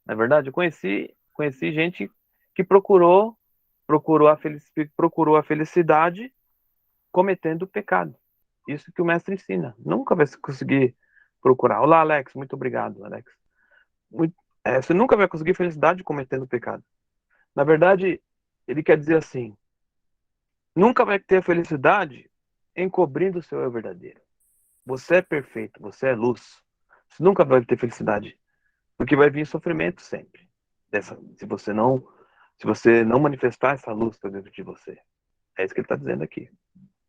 S1: na verdade. Eu conheci gente que procurou a felicidade cometendo pecado. Isso que o mestre ensina. Nunca vai conseguir procurar. Olá, Alex. Muito obrigado, Alex. Você nunca vai conseguir felicidade cometendo pecado. Na verdade, ele quer dizer assim: nunca vai ter felicidade encobrindo o seu eu verdadeiro. Você é perfeito, você é luz. Você nunca vai ter felicidade, porque vai vir sofrimento sempre. Se você não manifestar essa luz dentro de você. É isso que ele está dizendo aqui.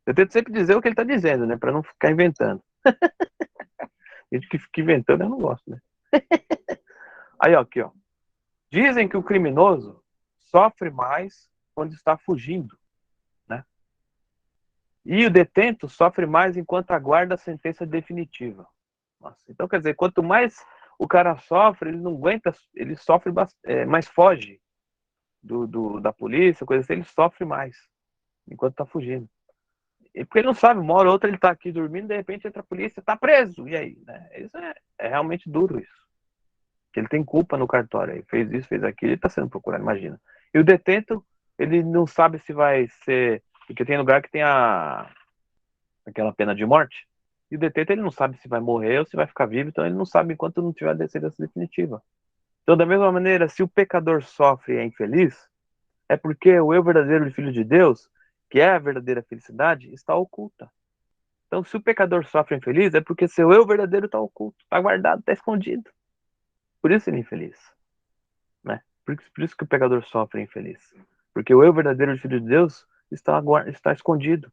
S1: Eu tento sempre dizer o que ele está dizendo, né, para não ficar inventando. Gente que fica inventando eu não gosto, né? Aí, ó, aqui, ó. Dizem que o criminoso sofre mais quando está fugindo, né? E o detento sofre mais enquanto aguarda a sentença definitiva. Nossa, então, quer dizer, quanto mais o cara sofre, ele não aguenta, ele sofre mais foge da polícia, coisa assim, ele sofre mais enquanto está fugindo. E porque ele não sabe, uma hora ou outra ele está aqui dormindo, de repente entra a polícia, está preso, e aí? Né? Isso é realmente duro isso. Que ele tem culpa no cartório, ele fez isso, fez aquilo, ele está sendo procurado, imagina. E o detento, ele não sabe se vai ser, porque tem lugar que tem aquela pena de morte, e o detento ele não sabe se vai morrer ou se vai ficar vivo, então ele não sabe enquanto não tiver a sentença definitiva. Então, da mesma maneira, se o pecador sofre e é infeliz, é porque o eu verdadeiro de Filho de Deus, que é a verdadeira felicidade, está oculta. Então, se o pecador sofre infeliz, é porque seu eu verdadeiro está oculto, está guardado, está escondido. Por isso ele é infeliz, né? Por isso que o pecador sofre infeliz. Porque o eu verdadeiro de Filho de Deus está escondido.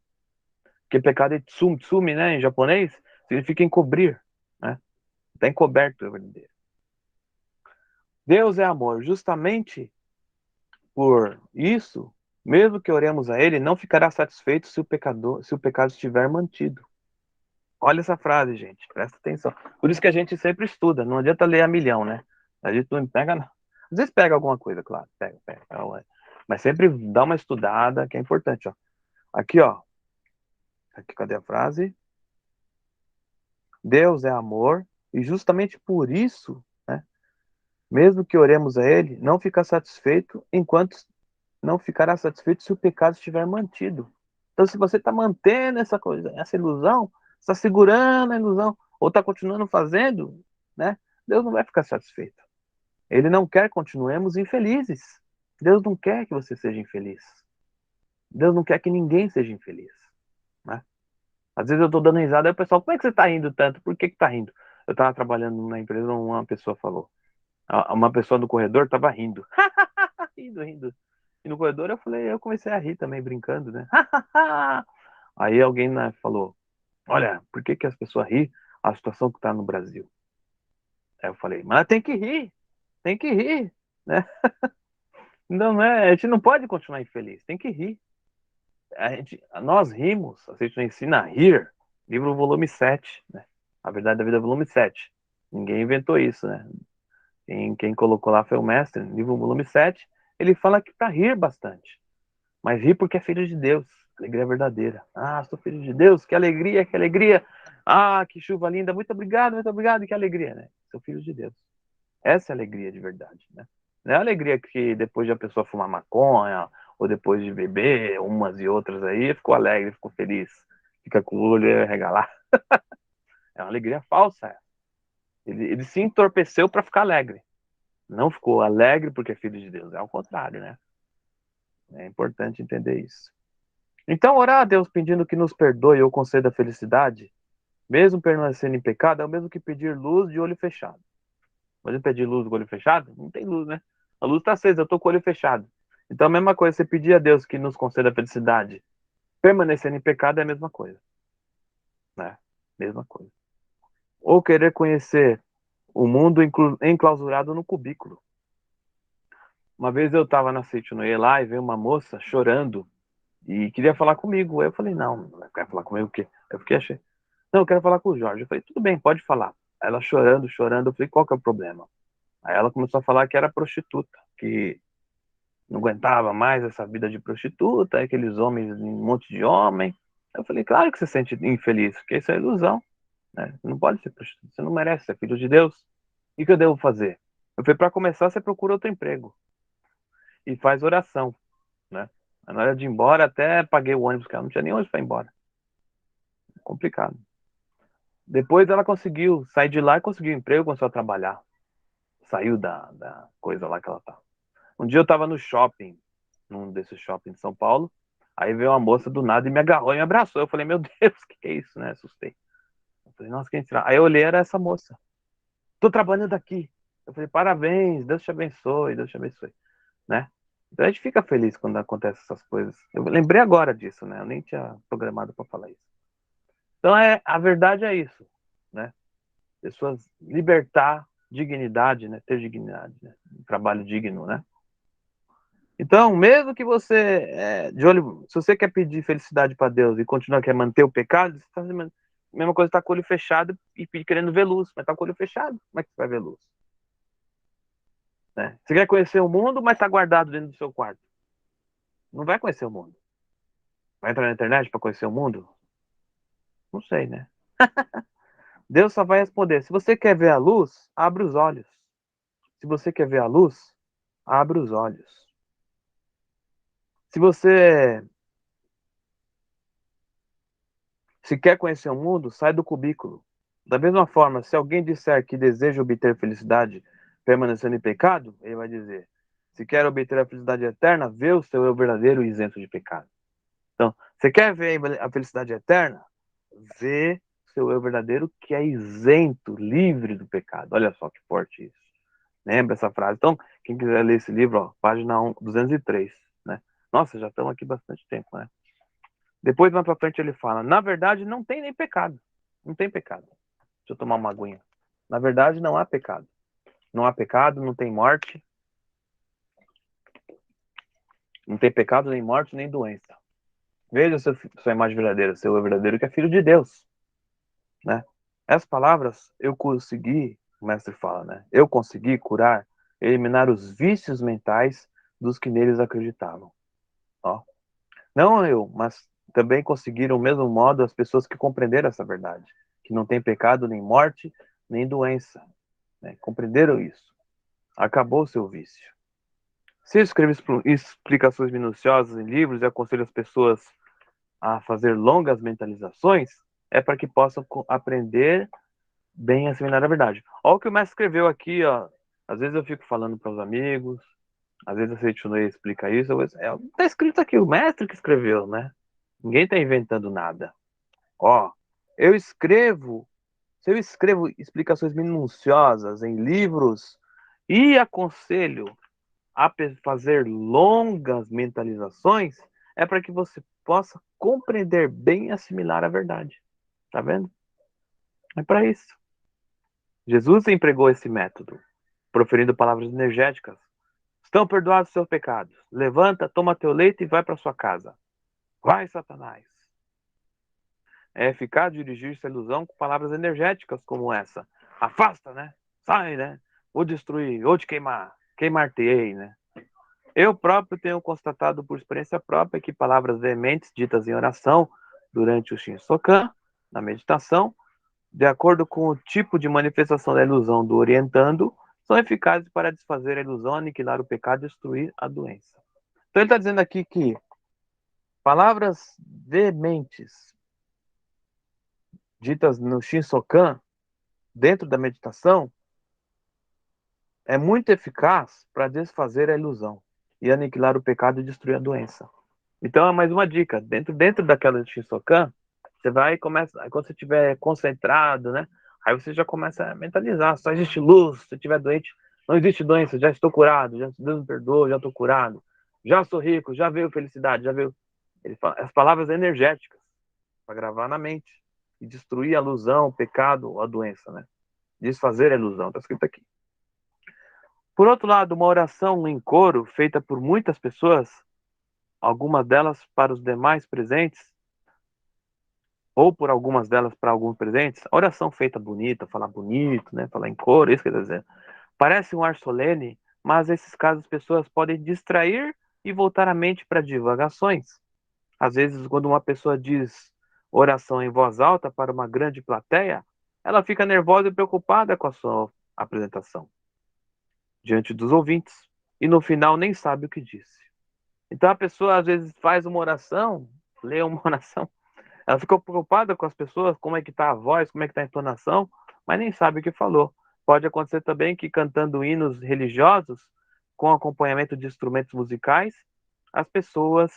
S1: Porque pecado é tsumi, né, em japonês, significa encobrir, né? Está encoberto o eu verdadeiro. Deus é amor. Justamente por isso, mesmo que oremos a Ele, não ficará satisfeito se o pecado estiver mantido. Olha essa frase, gente, presta atenção. Por isso que a gente sempre estuda, não adianta ler a milhão, né? A gente não pega, não. Às vezes pega alguma coisa, claro, pega. Mas sempre dá uma estudada, que é importante, ó. Aqui, ó. Aqui, cadê a frase? Deus é amor, e justamente por isso, né? Mesmo que oremos a Ele, não fica satisfeito enquanto não ficará satisfeito se o pecado estiver mantido. Então, se você está mantendo essa coisa, essa ilusão, está segurando a ilusão, ou está continuando fazendo, né? Deus não vai ficar satisfeito. Ele não quer que continuemos infelizes. Deus não quer que você seja infeliz. Deus não quer que ninguém seja infeliz, né? Às vezes eu estou dando risada, aí o pessoal, como é que você está rindo tanto? Por que está rindo? Eu estava trabalhando na empresa, uma pessoa falou. Uma pessoa no corredor estava rindo. rindo, rindo. E no corredor eu comecei a rir também, brincando, né? Aí alguém, né, falou, olha, por que as pessoas riem a situação que está no Brasil? Aí eu falei, mas tem que rir, né? Não é, a gente não pode continuar infeliz, tem que rir. Nós rimos, a gente ensina a rir, livro volume 7, né? A Verdade da Vida, volume 7. Ninguém inventou isso, né? Quem colocou lá foi o mestre, livro volume 7. Ele fala que para rir bastante, mas rir porque é filho de Deus, alegria verdadeira. Ah, sou filho de Deus, que alegria, que alegria. Ah, que chuva linda, muito obrigado, que alegria, né? Sou filho de Deus. Essa é a alegria de verdade, né? Não é a alegria que depois de a pessoa fumar maconha, ou depois de beber umas e outras aí, ficou alegre, ficou feliz, fica com o olho regalado. É uma alegria falsa. Ele se entorpeceu para ficar alegre. Não ficou alegre porque é filho de Deus. É ao contrário, né? É importante entender isso. Então, orar a Deus pedindo que nos perdoe ou conceda felicidade, mesmo permanecendo em pecado, é o mesmo que pedir luz de olho fechado. Pode pedir luz com o olho fechado? Não tem luz, né? A luz está acesa, eu estou com o olho fechado. Então, a mesma coisa, você pedir a Deus que nos conceda felicidade, permanecendo em pecado é a mesma coisa, né? Mesma coisa. Ou querer conhecer o mundo enclausurado no cubículo. Uma vez eu estava na Sítio Noé lá e veio uma moça chorando e queria falar comigo. Aí eu falei, não quer falar comigo o quê? Eu fiquei achei. Não, eu quero falar com o Jorge. Eu falei, tudo bem, pode falar. Aí ela chorando, chorando, eu falei, qual que é o problema? Aí ela começou a falar que era prostituta, que não aguentava mais essa vida de prostituta, aqueles homens, um monte de homem. Eu falei, claro que você se sente infeliz, porque isso é ilusão, né? Você não pode ser prostituta, você não merece ser filho de Deus. E o que eu devo fazer? Eu falei, para começar, você procura outro emprego e faz oração, né? Na hora de ir embora, até paguei o ônibus, cara, não tinha nem onde para ir embora. Complicado. Depois ela conseguiu sair de lá e conseguiu um emprego, começou a trabalhar. Saiu da coisa lá que ela tá. Um dia eu tava no shopping, num desses shoppings de São Paulo, aí veio uma moça do nada e me agarrou e me abraçou. Eu falei, meu Deus, o que é isso, né? Assustei. Eu falei, nossa, quem será? Aí eu olhei, era essa moça. Tô trabalhando aqui. Eu falei, parabéns, Deus te abençoe, Deus te abençoe, né? Então a gente fica feliz quando acontecem essas coisas. Eu lembrei agora disso, né? Eu nem tinha programado para falar isso. Então a verdade é isso, né? Pessoas libertar dignidade, né? Ter dignidade, né? Um trabalho digno, né? Então, mesmo que você de olho, se você quer pedir felicidade para Deus e continuar quer manter o pecado, você tá fazendo a mesma coisa, tá com o olho fechado e querendo ver luz, mas tá com o olho fechado, como é que você vai ver luz? Né? Você quer conhecer o mundo, mas tá guardado dentro do seu quarto. Não vai conhecer o mundo. Vai entrar na internet para conhecer o mundo? Não sei, né? Deus só vai responder. Se você quer ver a luz, abre os olhos. Se você quer ver a luz, abre os olhos. Se você se quer conhecer o mundo, sai do cubículo. Da mesma forma, se alguém disser que deseja obter felicidade permanecendo em pecado, ele vai dizer: se quer obter a felicidade eterna, vê o seu eu verdadeiro e isento de pecado. Então, você quer ver a felicidade eterna? Vê o seu eu verdadeiro que é isento, livre do pecado. Olha só que forte isso. Lembra essa frase? Então, quem quiser ler esse livro, ó, página 203, né? Nossa, já estamos aqui bastante tempo, né? Depois, mais pra frente, ele fala: na verdade, não tem nem pecado. Não tem pecado. Deixa eu tomar uma aguinha. Na verdade, não há pecado. Não há pecado, não tem morte. Não tem pecado, nem morte, nem doença. Veja sua imagem verdadeira, seu eu verdadeiro, que é filho de Deus, né? Essas palavras eu consegui, o mestre fala, né? Eu consegui curar, eliminar os vícios mentais dos que neles acreditavam. Ó. Não eu, mas também conseguiram o mesmo modo as pessoas que compreenderam essa verdade, que não tem pecado, nem morte, nem doença, né? Compreenderam isso. acabou o seu vício. Se eu escrevo explicações minuciosas em livros e aconselho as pessoas a fazer longas mentalizações, é para que possam aprender bem a assimilar a verdade. Olha o que o mestre escreveu aqui, ó. Às vezes eu fico falando para os amigos, às vezes a Seitonei explica isso, tá escrito aqui, o mestre que escreveu, né? Ninguém está inventando nada. Ó, eu escrevo, se eu escrevo explicações minuciosas em livros e aconselho a fazer longas mentalizações, é para que você possa compreender bem e assimilar a verdade. Tá vendo? É para isso. Jesus empregou esse método, proferindo palavras energéticas. Estão perdoados os seus pecados. Levanta, toma teu leito e vai para sua casa. Vai, Satanás. É eficaz dirigir-se à ilusão com palavras energéticas como essa. Afasta, né? Sai, né? Vou destruir, vou te queimar. Queimar-te-ei, né? Eu próprio tenho constatado por experiência própria que palavras veementes ditas em oração durante o Shinsokan, na meditação, de acordo com o tipo de manifestação da ilusão do orientando, são eficazes para desfazer a ilusão, aniquilar o pecado e destruir a doença. Então ele está dizendo aqui que palavras veementes ditas no Shinsokan, dentro da meditação, é muito eficaz para desfazer a ilusão e aniquilar o pecado e destruir a doença. Então é mais uma dica. Dentro daquela Shinsokan, você vai e começa. Aí quando você estiver concentrado, né? Aí você já começa a mentalizar. Só existe luz. Se você estiver doente, não existe doença. Já estou curado. Já Deus me perdoou. Já estou curado. Já sou rico. Já veio felicidade. Já veio. Ele fala, as palavras energéticas para gravar na mente e destruir a ilusão, o pecado, a doença, né? Desfazer a ilusão. Está escrito aqui. Por outro lado, uma oração em coro feita por muitas pessoas, algumas delas para os demais presentes, ou por algumas delas para alguns presentes, a oração feita bonita, falar bonito, né, falar em coro, isso quer dizer, parece um ar solene, mas nesses casos as pessoas podem distrair e voltar a mente para divagações. Às vezes, quando uma pessoa diz oração em voz alta para uma grande plateia, ela fica nervosa e preocupada com a sua apresentação diante dos ouvintes e no final nem sabe o que disse. Então a pessoa às vezes faz uma oração, lê uma oração, ela ficou preocupada com as pessoas, como é que está a voz, como é que está a entonação, mas nem sabe o que falou. Pode acontecer também que cantando hinos religiosos, com acompanhamento de instrumentos musicais, as pessoas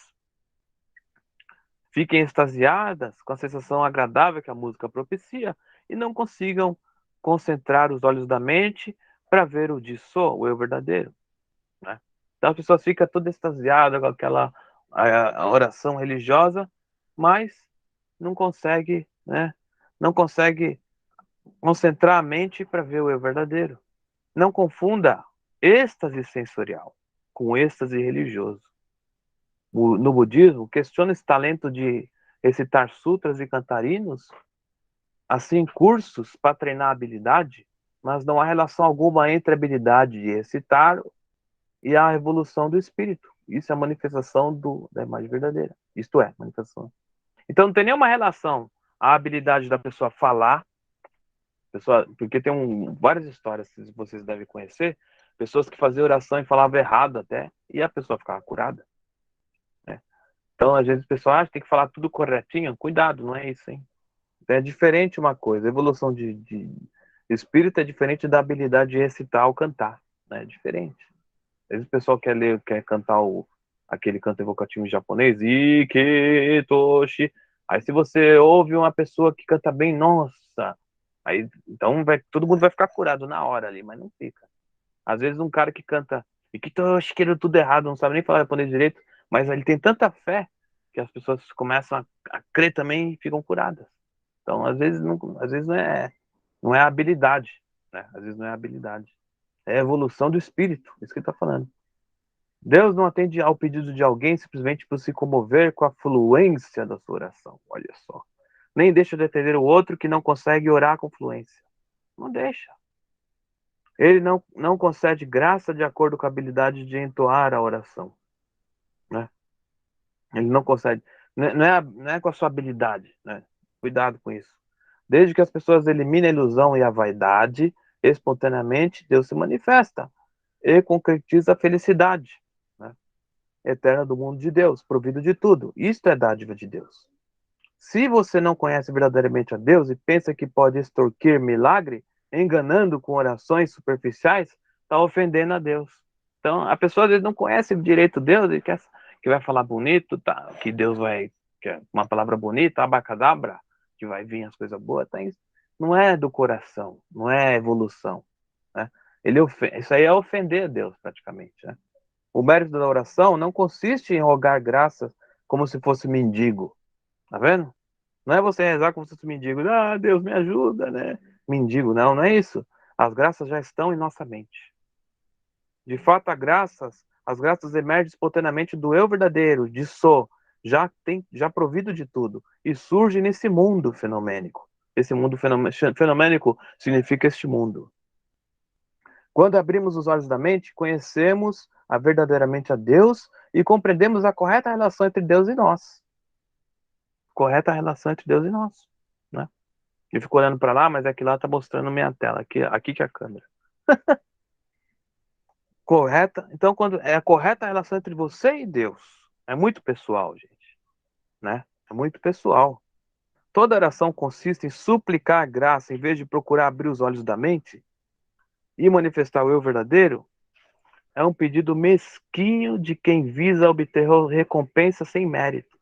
S1: fiquem extasiadas com a sensação agradável que a música propicia e não consigam concentrar os olhos da mente para ver o disso, o eu verdadeiro, né? Então as pessoas ficam todas extasiadas com aquela a oração religiosa, mas não consegue, né? Não consegue concentrar a mente para ver o eu verdadeiro. Não confunda êxtase sensorial com êxtase religioso. No budismo, questiona esse talento de recitar sutras e cantar hinos, assim, cursos para treinar a habilidade, mas não há relação alguma entre a habilidade de recitar e a evolução do espírito. Isso é a manifestação da imagem verdadeira. Isto é, manifestação. Então não tem nenhuma relação a habilidade da pessoa falar, porque tem várias histórias que vocês devem conhecer, pessoas que faziam oração e falavam errado até, e a pessoa ficava curada, né? Então, às vezes, o pessoal acha que tem que falar tudo corretinho. Cuidado, não é isso, hein? É diferente uma coisa. A evolução de espírito é diferente da habilidade de recitar ou cantar, né? É diferente. Às vezes o pessoal quer cantar aquele canto evocativo em japonês, Iketoshi. Aí se você ouve uma pessoa que canta bem, nossa, aí então todo mundo vai ficar curado na hora ali, mas não fica. Às vezes um cara que canta Iketoshi, querendo tudo errado, não sabe nem falar japonês direito, mas ele tem tanta fé que as pessoas começam a crer também e ficam curadas. Então, às vezes não é habilidade, né? Às vezes não é habilidade. É a evolução do espírito, isso que ele está falando. Deus não atende ao pedido de alguém simplesmente por se comover com a fluência da sua oração. Olha só. Nem deixa de atender o outro que não consegue orar com fluência. Não deixa. Ele não concede graça de acordo com a habilidade de entoar a oração, né? Ele não concede. Não é com a sua habilidade, né? Cuidado com isso. Desde que as pessoas eliminem a ilusão e a vaidade, espontaneamente Deus se manifesta. e concretiza a felicidade, né, eterna do mundo de Deus, provido de tudo. Isto é dádiva de Deus. Se você não conhece verdadeiramente a Deus e pensa que pode extorquir milagre, enganando com orações superficiais, está ofendendo a Deus. Então, a pessoa às vezes não conhece direito Deus e quer que vai falar bonito, tá? Que Deus vai, que é uma palavra bonita, abacadabra, que vai vir as coisas boas, tá? Não é do coração, não é evolução, né? Isso aí é ofender a Deus, praticamente, né? O mérito da oração não consiste em rogar graças como se fosse mendigo, tá vendo? Não é você rezar como se fosse mendigo, ah, Deus me ajuda, né? Mendigo, não, não é isso. As graças já estão em nossa mente. De fato, as graças emergem espontaneamente do eu verdadeiro, de só, já provido de tudo, e surge nesse mundo fenomênico. Esse mundo fenomênico significa este mundo. Quando abrimos os olhos da mente, conhecemos verdadeiramente a Deus e compreendemos a correta relação entre Deus e nós. Correta relação entre Deus e nós, né? Eu fico olhando para lá, mas é que lá tá mostrando minha tela, aqui que é a câmera. Correta. Então, quando é a correta relação entre você e Deus, é muito pessoal, gente, né? É muito pessoal. Toda oração consiste em suplicar a graça em vez de procurar abrir os olhos da mente e manifestar o eu verdadeiro. É um pedido mesquinho de quem visa obter recompensa sem méritos.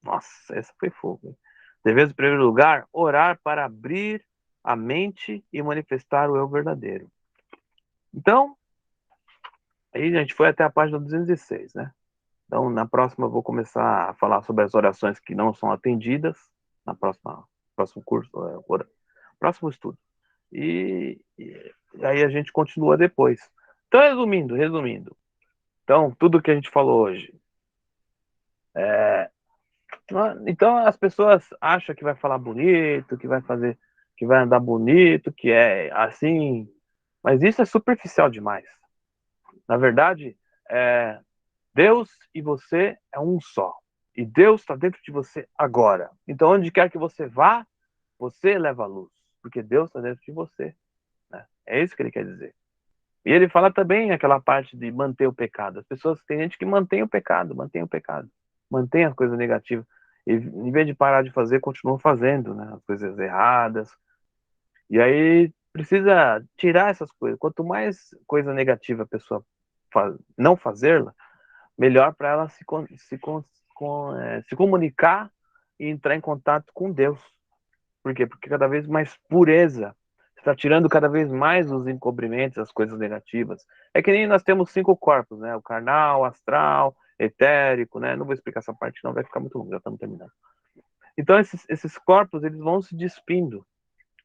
S1: Nossa, essa foi fogo, hein? Devemos, em primeiro lugar, orar para abrir a mente e manifestar o eu verdadeiro. Então, aí a gente foi até a página 206, né? Então, na próxima eu vou começar a falar sobre as orações que não são atendidas, na próximo curso, próximo estudo. E aí a gente continua depois. Então, resumindo. Então, tudo que a gente falou hoje. Então, as pessoas acham que vai falar bonito, que vai fazer, que vai andar bonito, que é assim, mas isso é superficial demais. Na verdade, é, Deus e você é um só. E Deus está dentro de você agora. Então, onde quer que você vá, você leva a luz. Porque Deus está dentro de você. Né? É isso que ele quer dizer. E ele fala também aquela parte de manter o pecado. As pessoas, tem gente que mantém o pecado, mantém as coisas negativas. E em vez de parar de fazer, continua fazendo, né? As coisas erradas. E aí precisa tirar essas coisas. Quanto mais coisa negativa a pessoa não fazê-la, melhor para ela se comunicar e entrar em contato com Deus. Por quê? Porque cada vez mais pureza está tirando cada vez mais os encobrimentos, as coisas negativas. É que nem nós temos 5 corpos, né? O carnal, o astral, etérico, né? Não vou explicar essa parte, não vai ficar muito longo, já estamos terminando. Então esses corpos eles vão se despindo.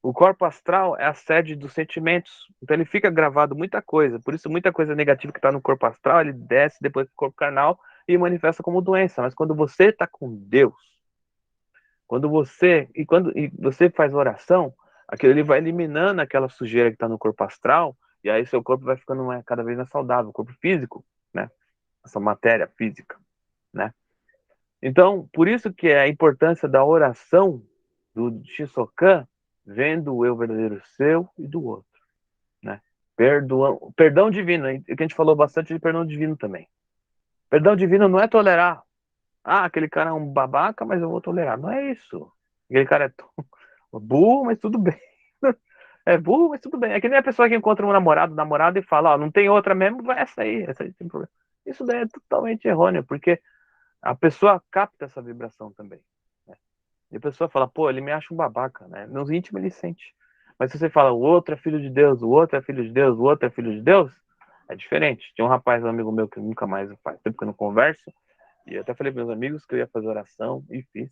S1: O corpo astral é a sede dos sentimentos. Então ele fica gravado muita coisa. Por isso muita coisa negativa que está no corpo astral, ele desce depois pro corpo carnal e manifesta como doença. Mas quando você está com Deus, quando você faz oração, aquilo ele vai eliminando aquela sujeira que está no corpo astral, e aí seu corpo vai ficando cada vez mais saudável, o corpo físico, né? Essa matéria física, né? Então, por isso que é a importância da oração do Shisokan, vendo o eu verdadeiro seu e do outro, né? Perdão divino, que a gente falou bastante de perdão divino também. Perdão divino não é tolerar. Ah, aquele cara é um babaca, mas eu vou tolerar. Não é isso. Aquele cara é burro, mas tudo bem. É burro, mas tudo bem. É que nem a pessoa que encontra um namorado e fala, ó, não tem outra mesmo, vai essa aí tem problema. Isso daí é totalmente errôneo, porque a pessoa capta essa vibração também. Né? E a pessoa fala, pô, ele me acha um babaca, né? Nos íntimos ele sente. Mas se você fala, o outro é filho de Deus, o outro é filho de Deus, o outro é filho de Deus, é diferente. Tinha um rapaz, um amigo meu, que nunca mais faz tempo que eu não converso, e eu até falei para meus amigos que eu ia fazer oração e fiz.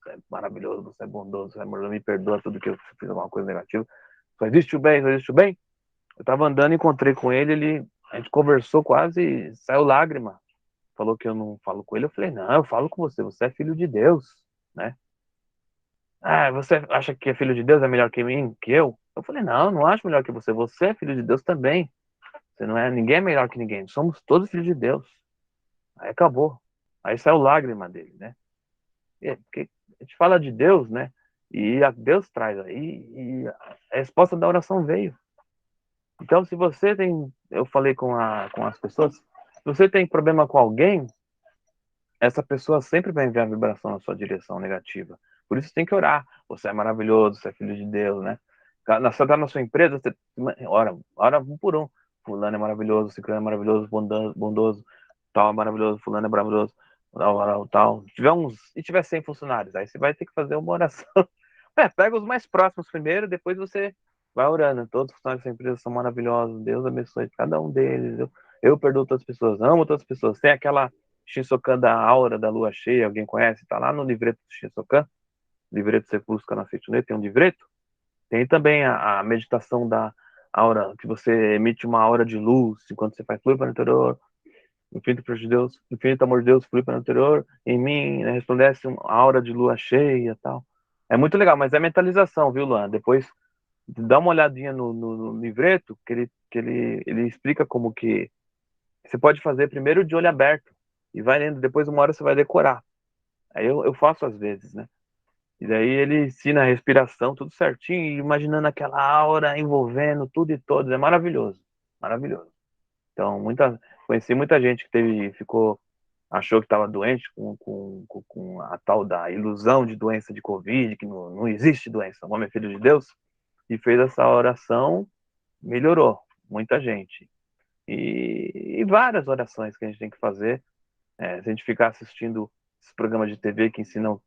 S1: Você é maravilhoso, você é bondoso, você é amoroso, me perdoa tudo que eu fiz alguma coisa negativa. Só existe o bem, só existe o bem. Eu tava andando, encontrei com ele, a gente conversou quase, saiu lágrima. Falou que eu não falo com ele. Eu falei, não, eu falo com você, você é filho de Deus, né? Ah, você acha que é filho de Deus é melhor que mim, que eu? Eu falei, não, não acho melhor que você é filho de Deus também. Você não é, ninguém é melhor que ninguém, somos todos filhos de Deus. Aí acabou. Aí saiu lágrima dele, né? Porque a gente fala de Deus, né? E a Deus traz aí, e a resposta da oração veio. Então, se você tem eu falei com as pessoas, se você tem problema com alguém, essa pessoa sempre vai enviar vibração na sua direção negativa. Por isso tem que orar. Você é maravilhoso, você é filho de Deus, né? Você está na sua empresa, você ora um por um. Fulano é maravilhoso, ciclano é maravilhoso, bondoso, tal é maravilhoso, fulano é maravilhoso, tal. Se tiver 100 funcionários, aí você vai ter que fazer uma oração. Pega os mais próximos primeiro, depois você vai orando. Todos os funcionários da sua empresa são maravilhosos, Deus abençoe cada um deles. Eu perdoo todas as pessoas, amo todas as pessoas. Tem aquela Shinsokan da aura da lua cheia, alguém conhece? Tá lá no livreto do Shinsokan, livreto você busca na Seitune, tem um livreto. Tem também a meditação da aura, que você emite uma aura de luz, enquanto você faz flui para o interior, infinito de Deus, infinito amor de Deus, flui para o interior, em mim, né, resplandece uma aura de lua cheia, tal. É muito legal, mas é mentalização, viu, Luan? Depois dá uma olhadinha no livreto, que ele explica como que você pode fazer primeiro de olho aberto, e vai lendo, depois uma hora você vai decorar. Aí eu faço às vezes, né? E daí ele ensina a respiração, tudo certinho, imaginando aquela aura envolvendo tudo e todos. É maravilhoso, maravilhoso. Então, conheci muita gente que achou que estava doente com a tal da ilusão de doença de Covid, que não existe doença, o homem é filho de Deus, e fez essa oração, melhorou, muita gente. E várias orações que a gente tem que fazer. Se a gente ficar assistindo esses programas de TV que ensina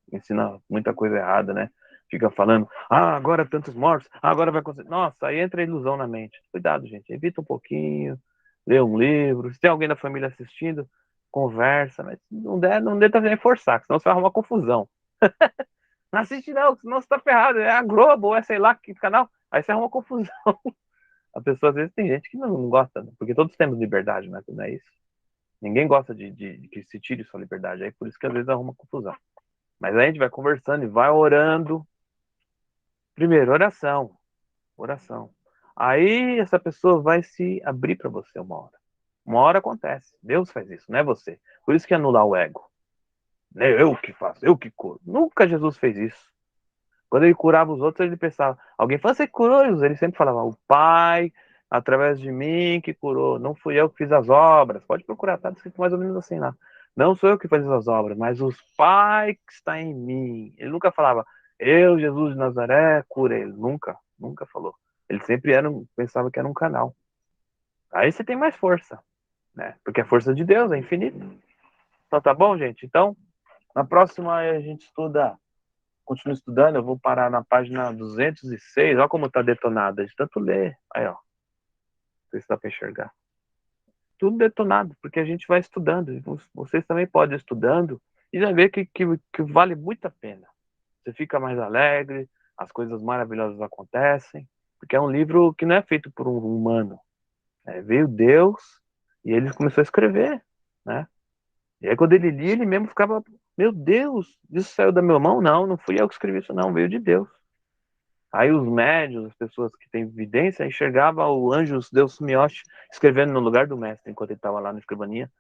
S1: muita coisa errada, né? Fica falando, agora tantos mortos, agora vai acontecer. Nossa, aí entra a ilusão na mente. Cuidado, gente, evita um pouquinho, lê um livro. Se tem alguém da família assistindo, conversa, mas não dê também forçar, senão você vai arrumar confusão. Não assiste não, senão você tá ferrado, é a Globo, ou é sei lá que canal, aí você arruma confusão. A pessoa, às vezes, tem gente que não gosta, né? Porque todos temos liberdade, né? Não é isso? Ninguém gosta de que se tire sua liberdade. Aí por isso que às vezes arruma confusão. Mas aí a gente vai conversando e vai orando. Primeiro, oração. Oração. Aí essa pessoa vai se abrir para você uma hora. Uma hora acontece. Deus faz isso, não é você. Por isso que anular o ego. Eu que faço, eu que curo. Nunca Jesus fez isso. Quando ele curava os outros, ele pensava, alguém falou, você curou? Ele sempre falava, o Pai, através de mim, que curou. Não fui eu que fiz as obras. Pode procurar, tá escrito mais ou menos assim lá. Não sou eu que fiz as obras, mas os Pai que está em mim. Ele nunca falava, eu, Jesus de Nazaré, curei. Ele nunca, nunca falou. Ele sempre pensava que era um canal. Aí você tem mais força, né? Porque a força de Deus é infinita. Então tá bom, gente? Então, na próxima a gente continua estudando, eu vou parar na página 206. Olha como está detonada, de tanto ler. Aí, ó. Não sei se dá para enxergar. Tudo detonado, porque a gente vai estudando. Vocês também podem ir estudando e já ver que vale muito a pena. Você fica mais alegre, as coisas maravilhosas acontecem, porque é um livro que não é feito por um humano. Veio Deus e ele começou a escrever, né? E aí quando ele lia, ele mesmo ficava, meu Deus, isso saiu da minha mão? Não fui eu que escrevi isso, não, veio de Deus. Aí os médios, as pessoas que têm evidência, enxergavam o anjo Deus Sumiyoshi escrevendo no lugar do mestre, enquanto ele estava lá na escrivania.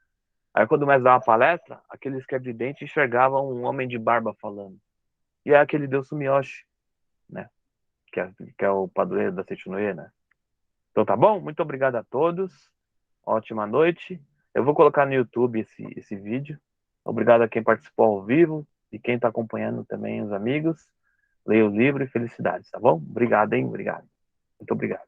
S1: Aí quando o mestre dava uma palestra, aqueles que é vidente enxergavam um homem de barba falando. E é aquele Deus Sumiyoshi, né? Que é o padroeiro da Seichunoye, né? Então tá bom? Muito obrigado a todos. Ótima noite. Eu vou colocar no YouTube esse vídeo. Obrigado a quem participou ao vivo e quem está acompanhando também, os amigos. Leia o livro e felicidades, tá bom? Obrigado, hein? Obrigado. Muito obrigado.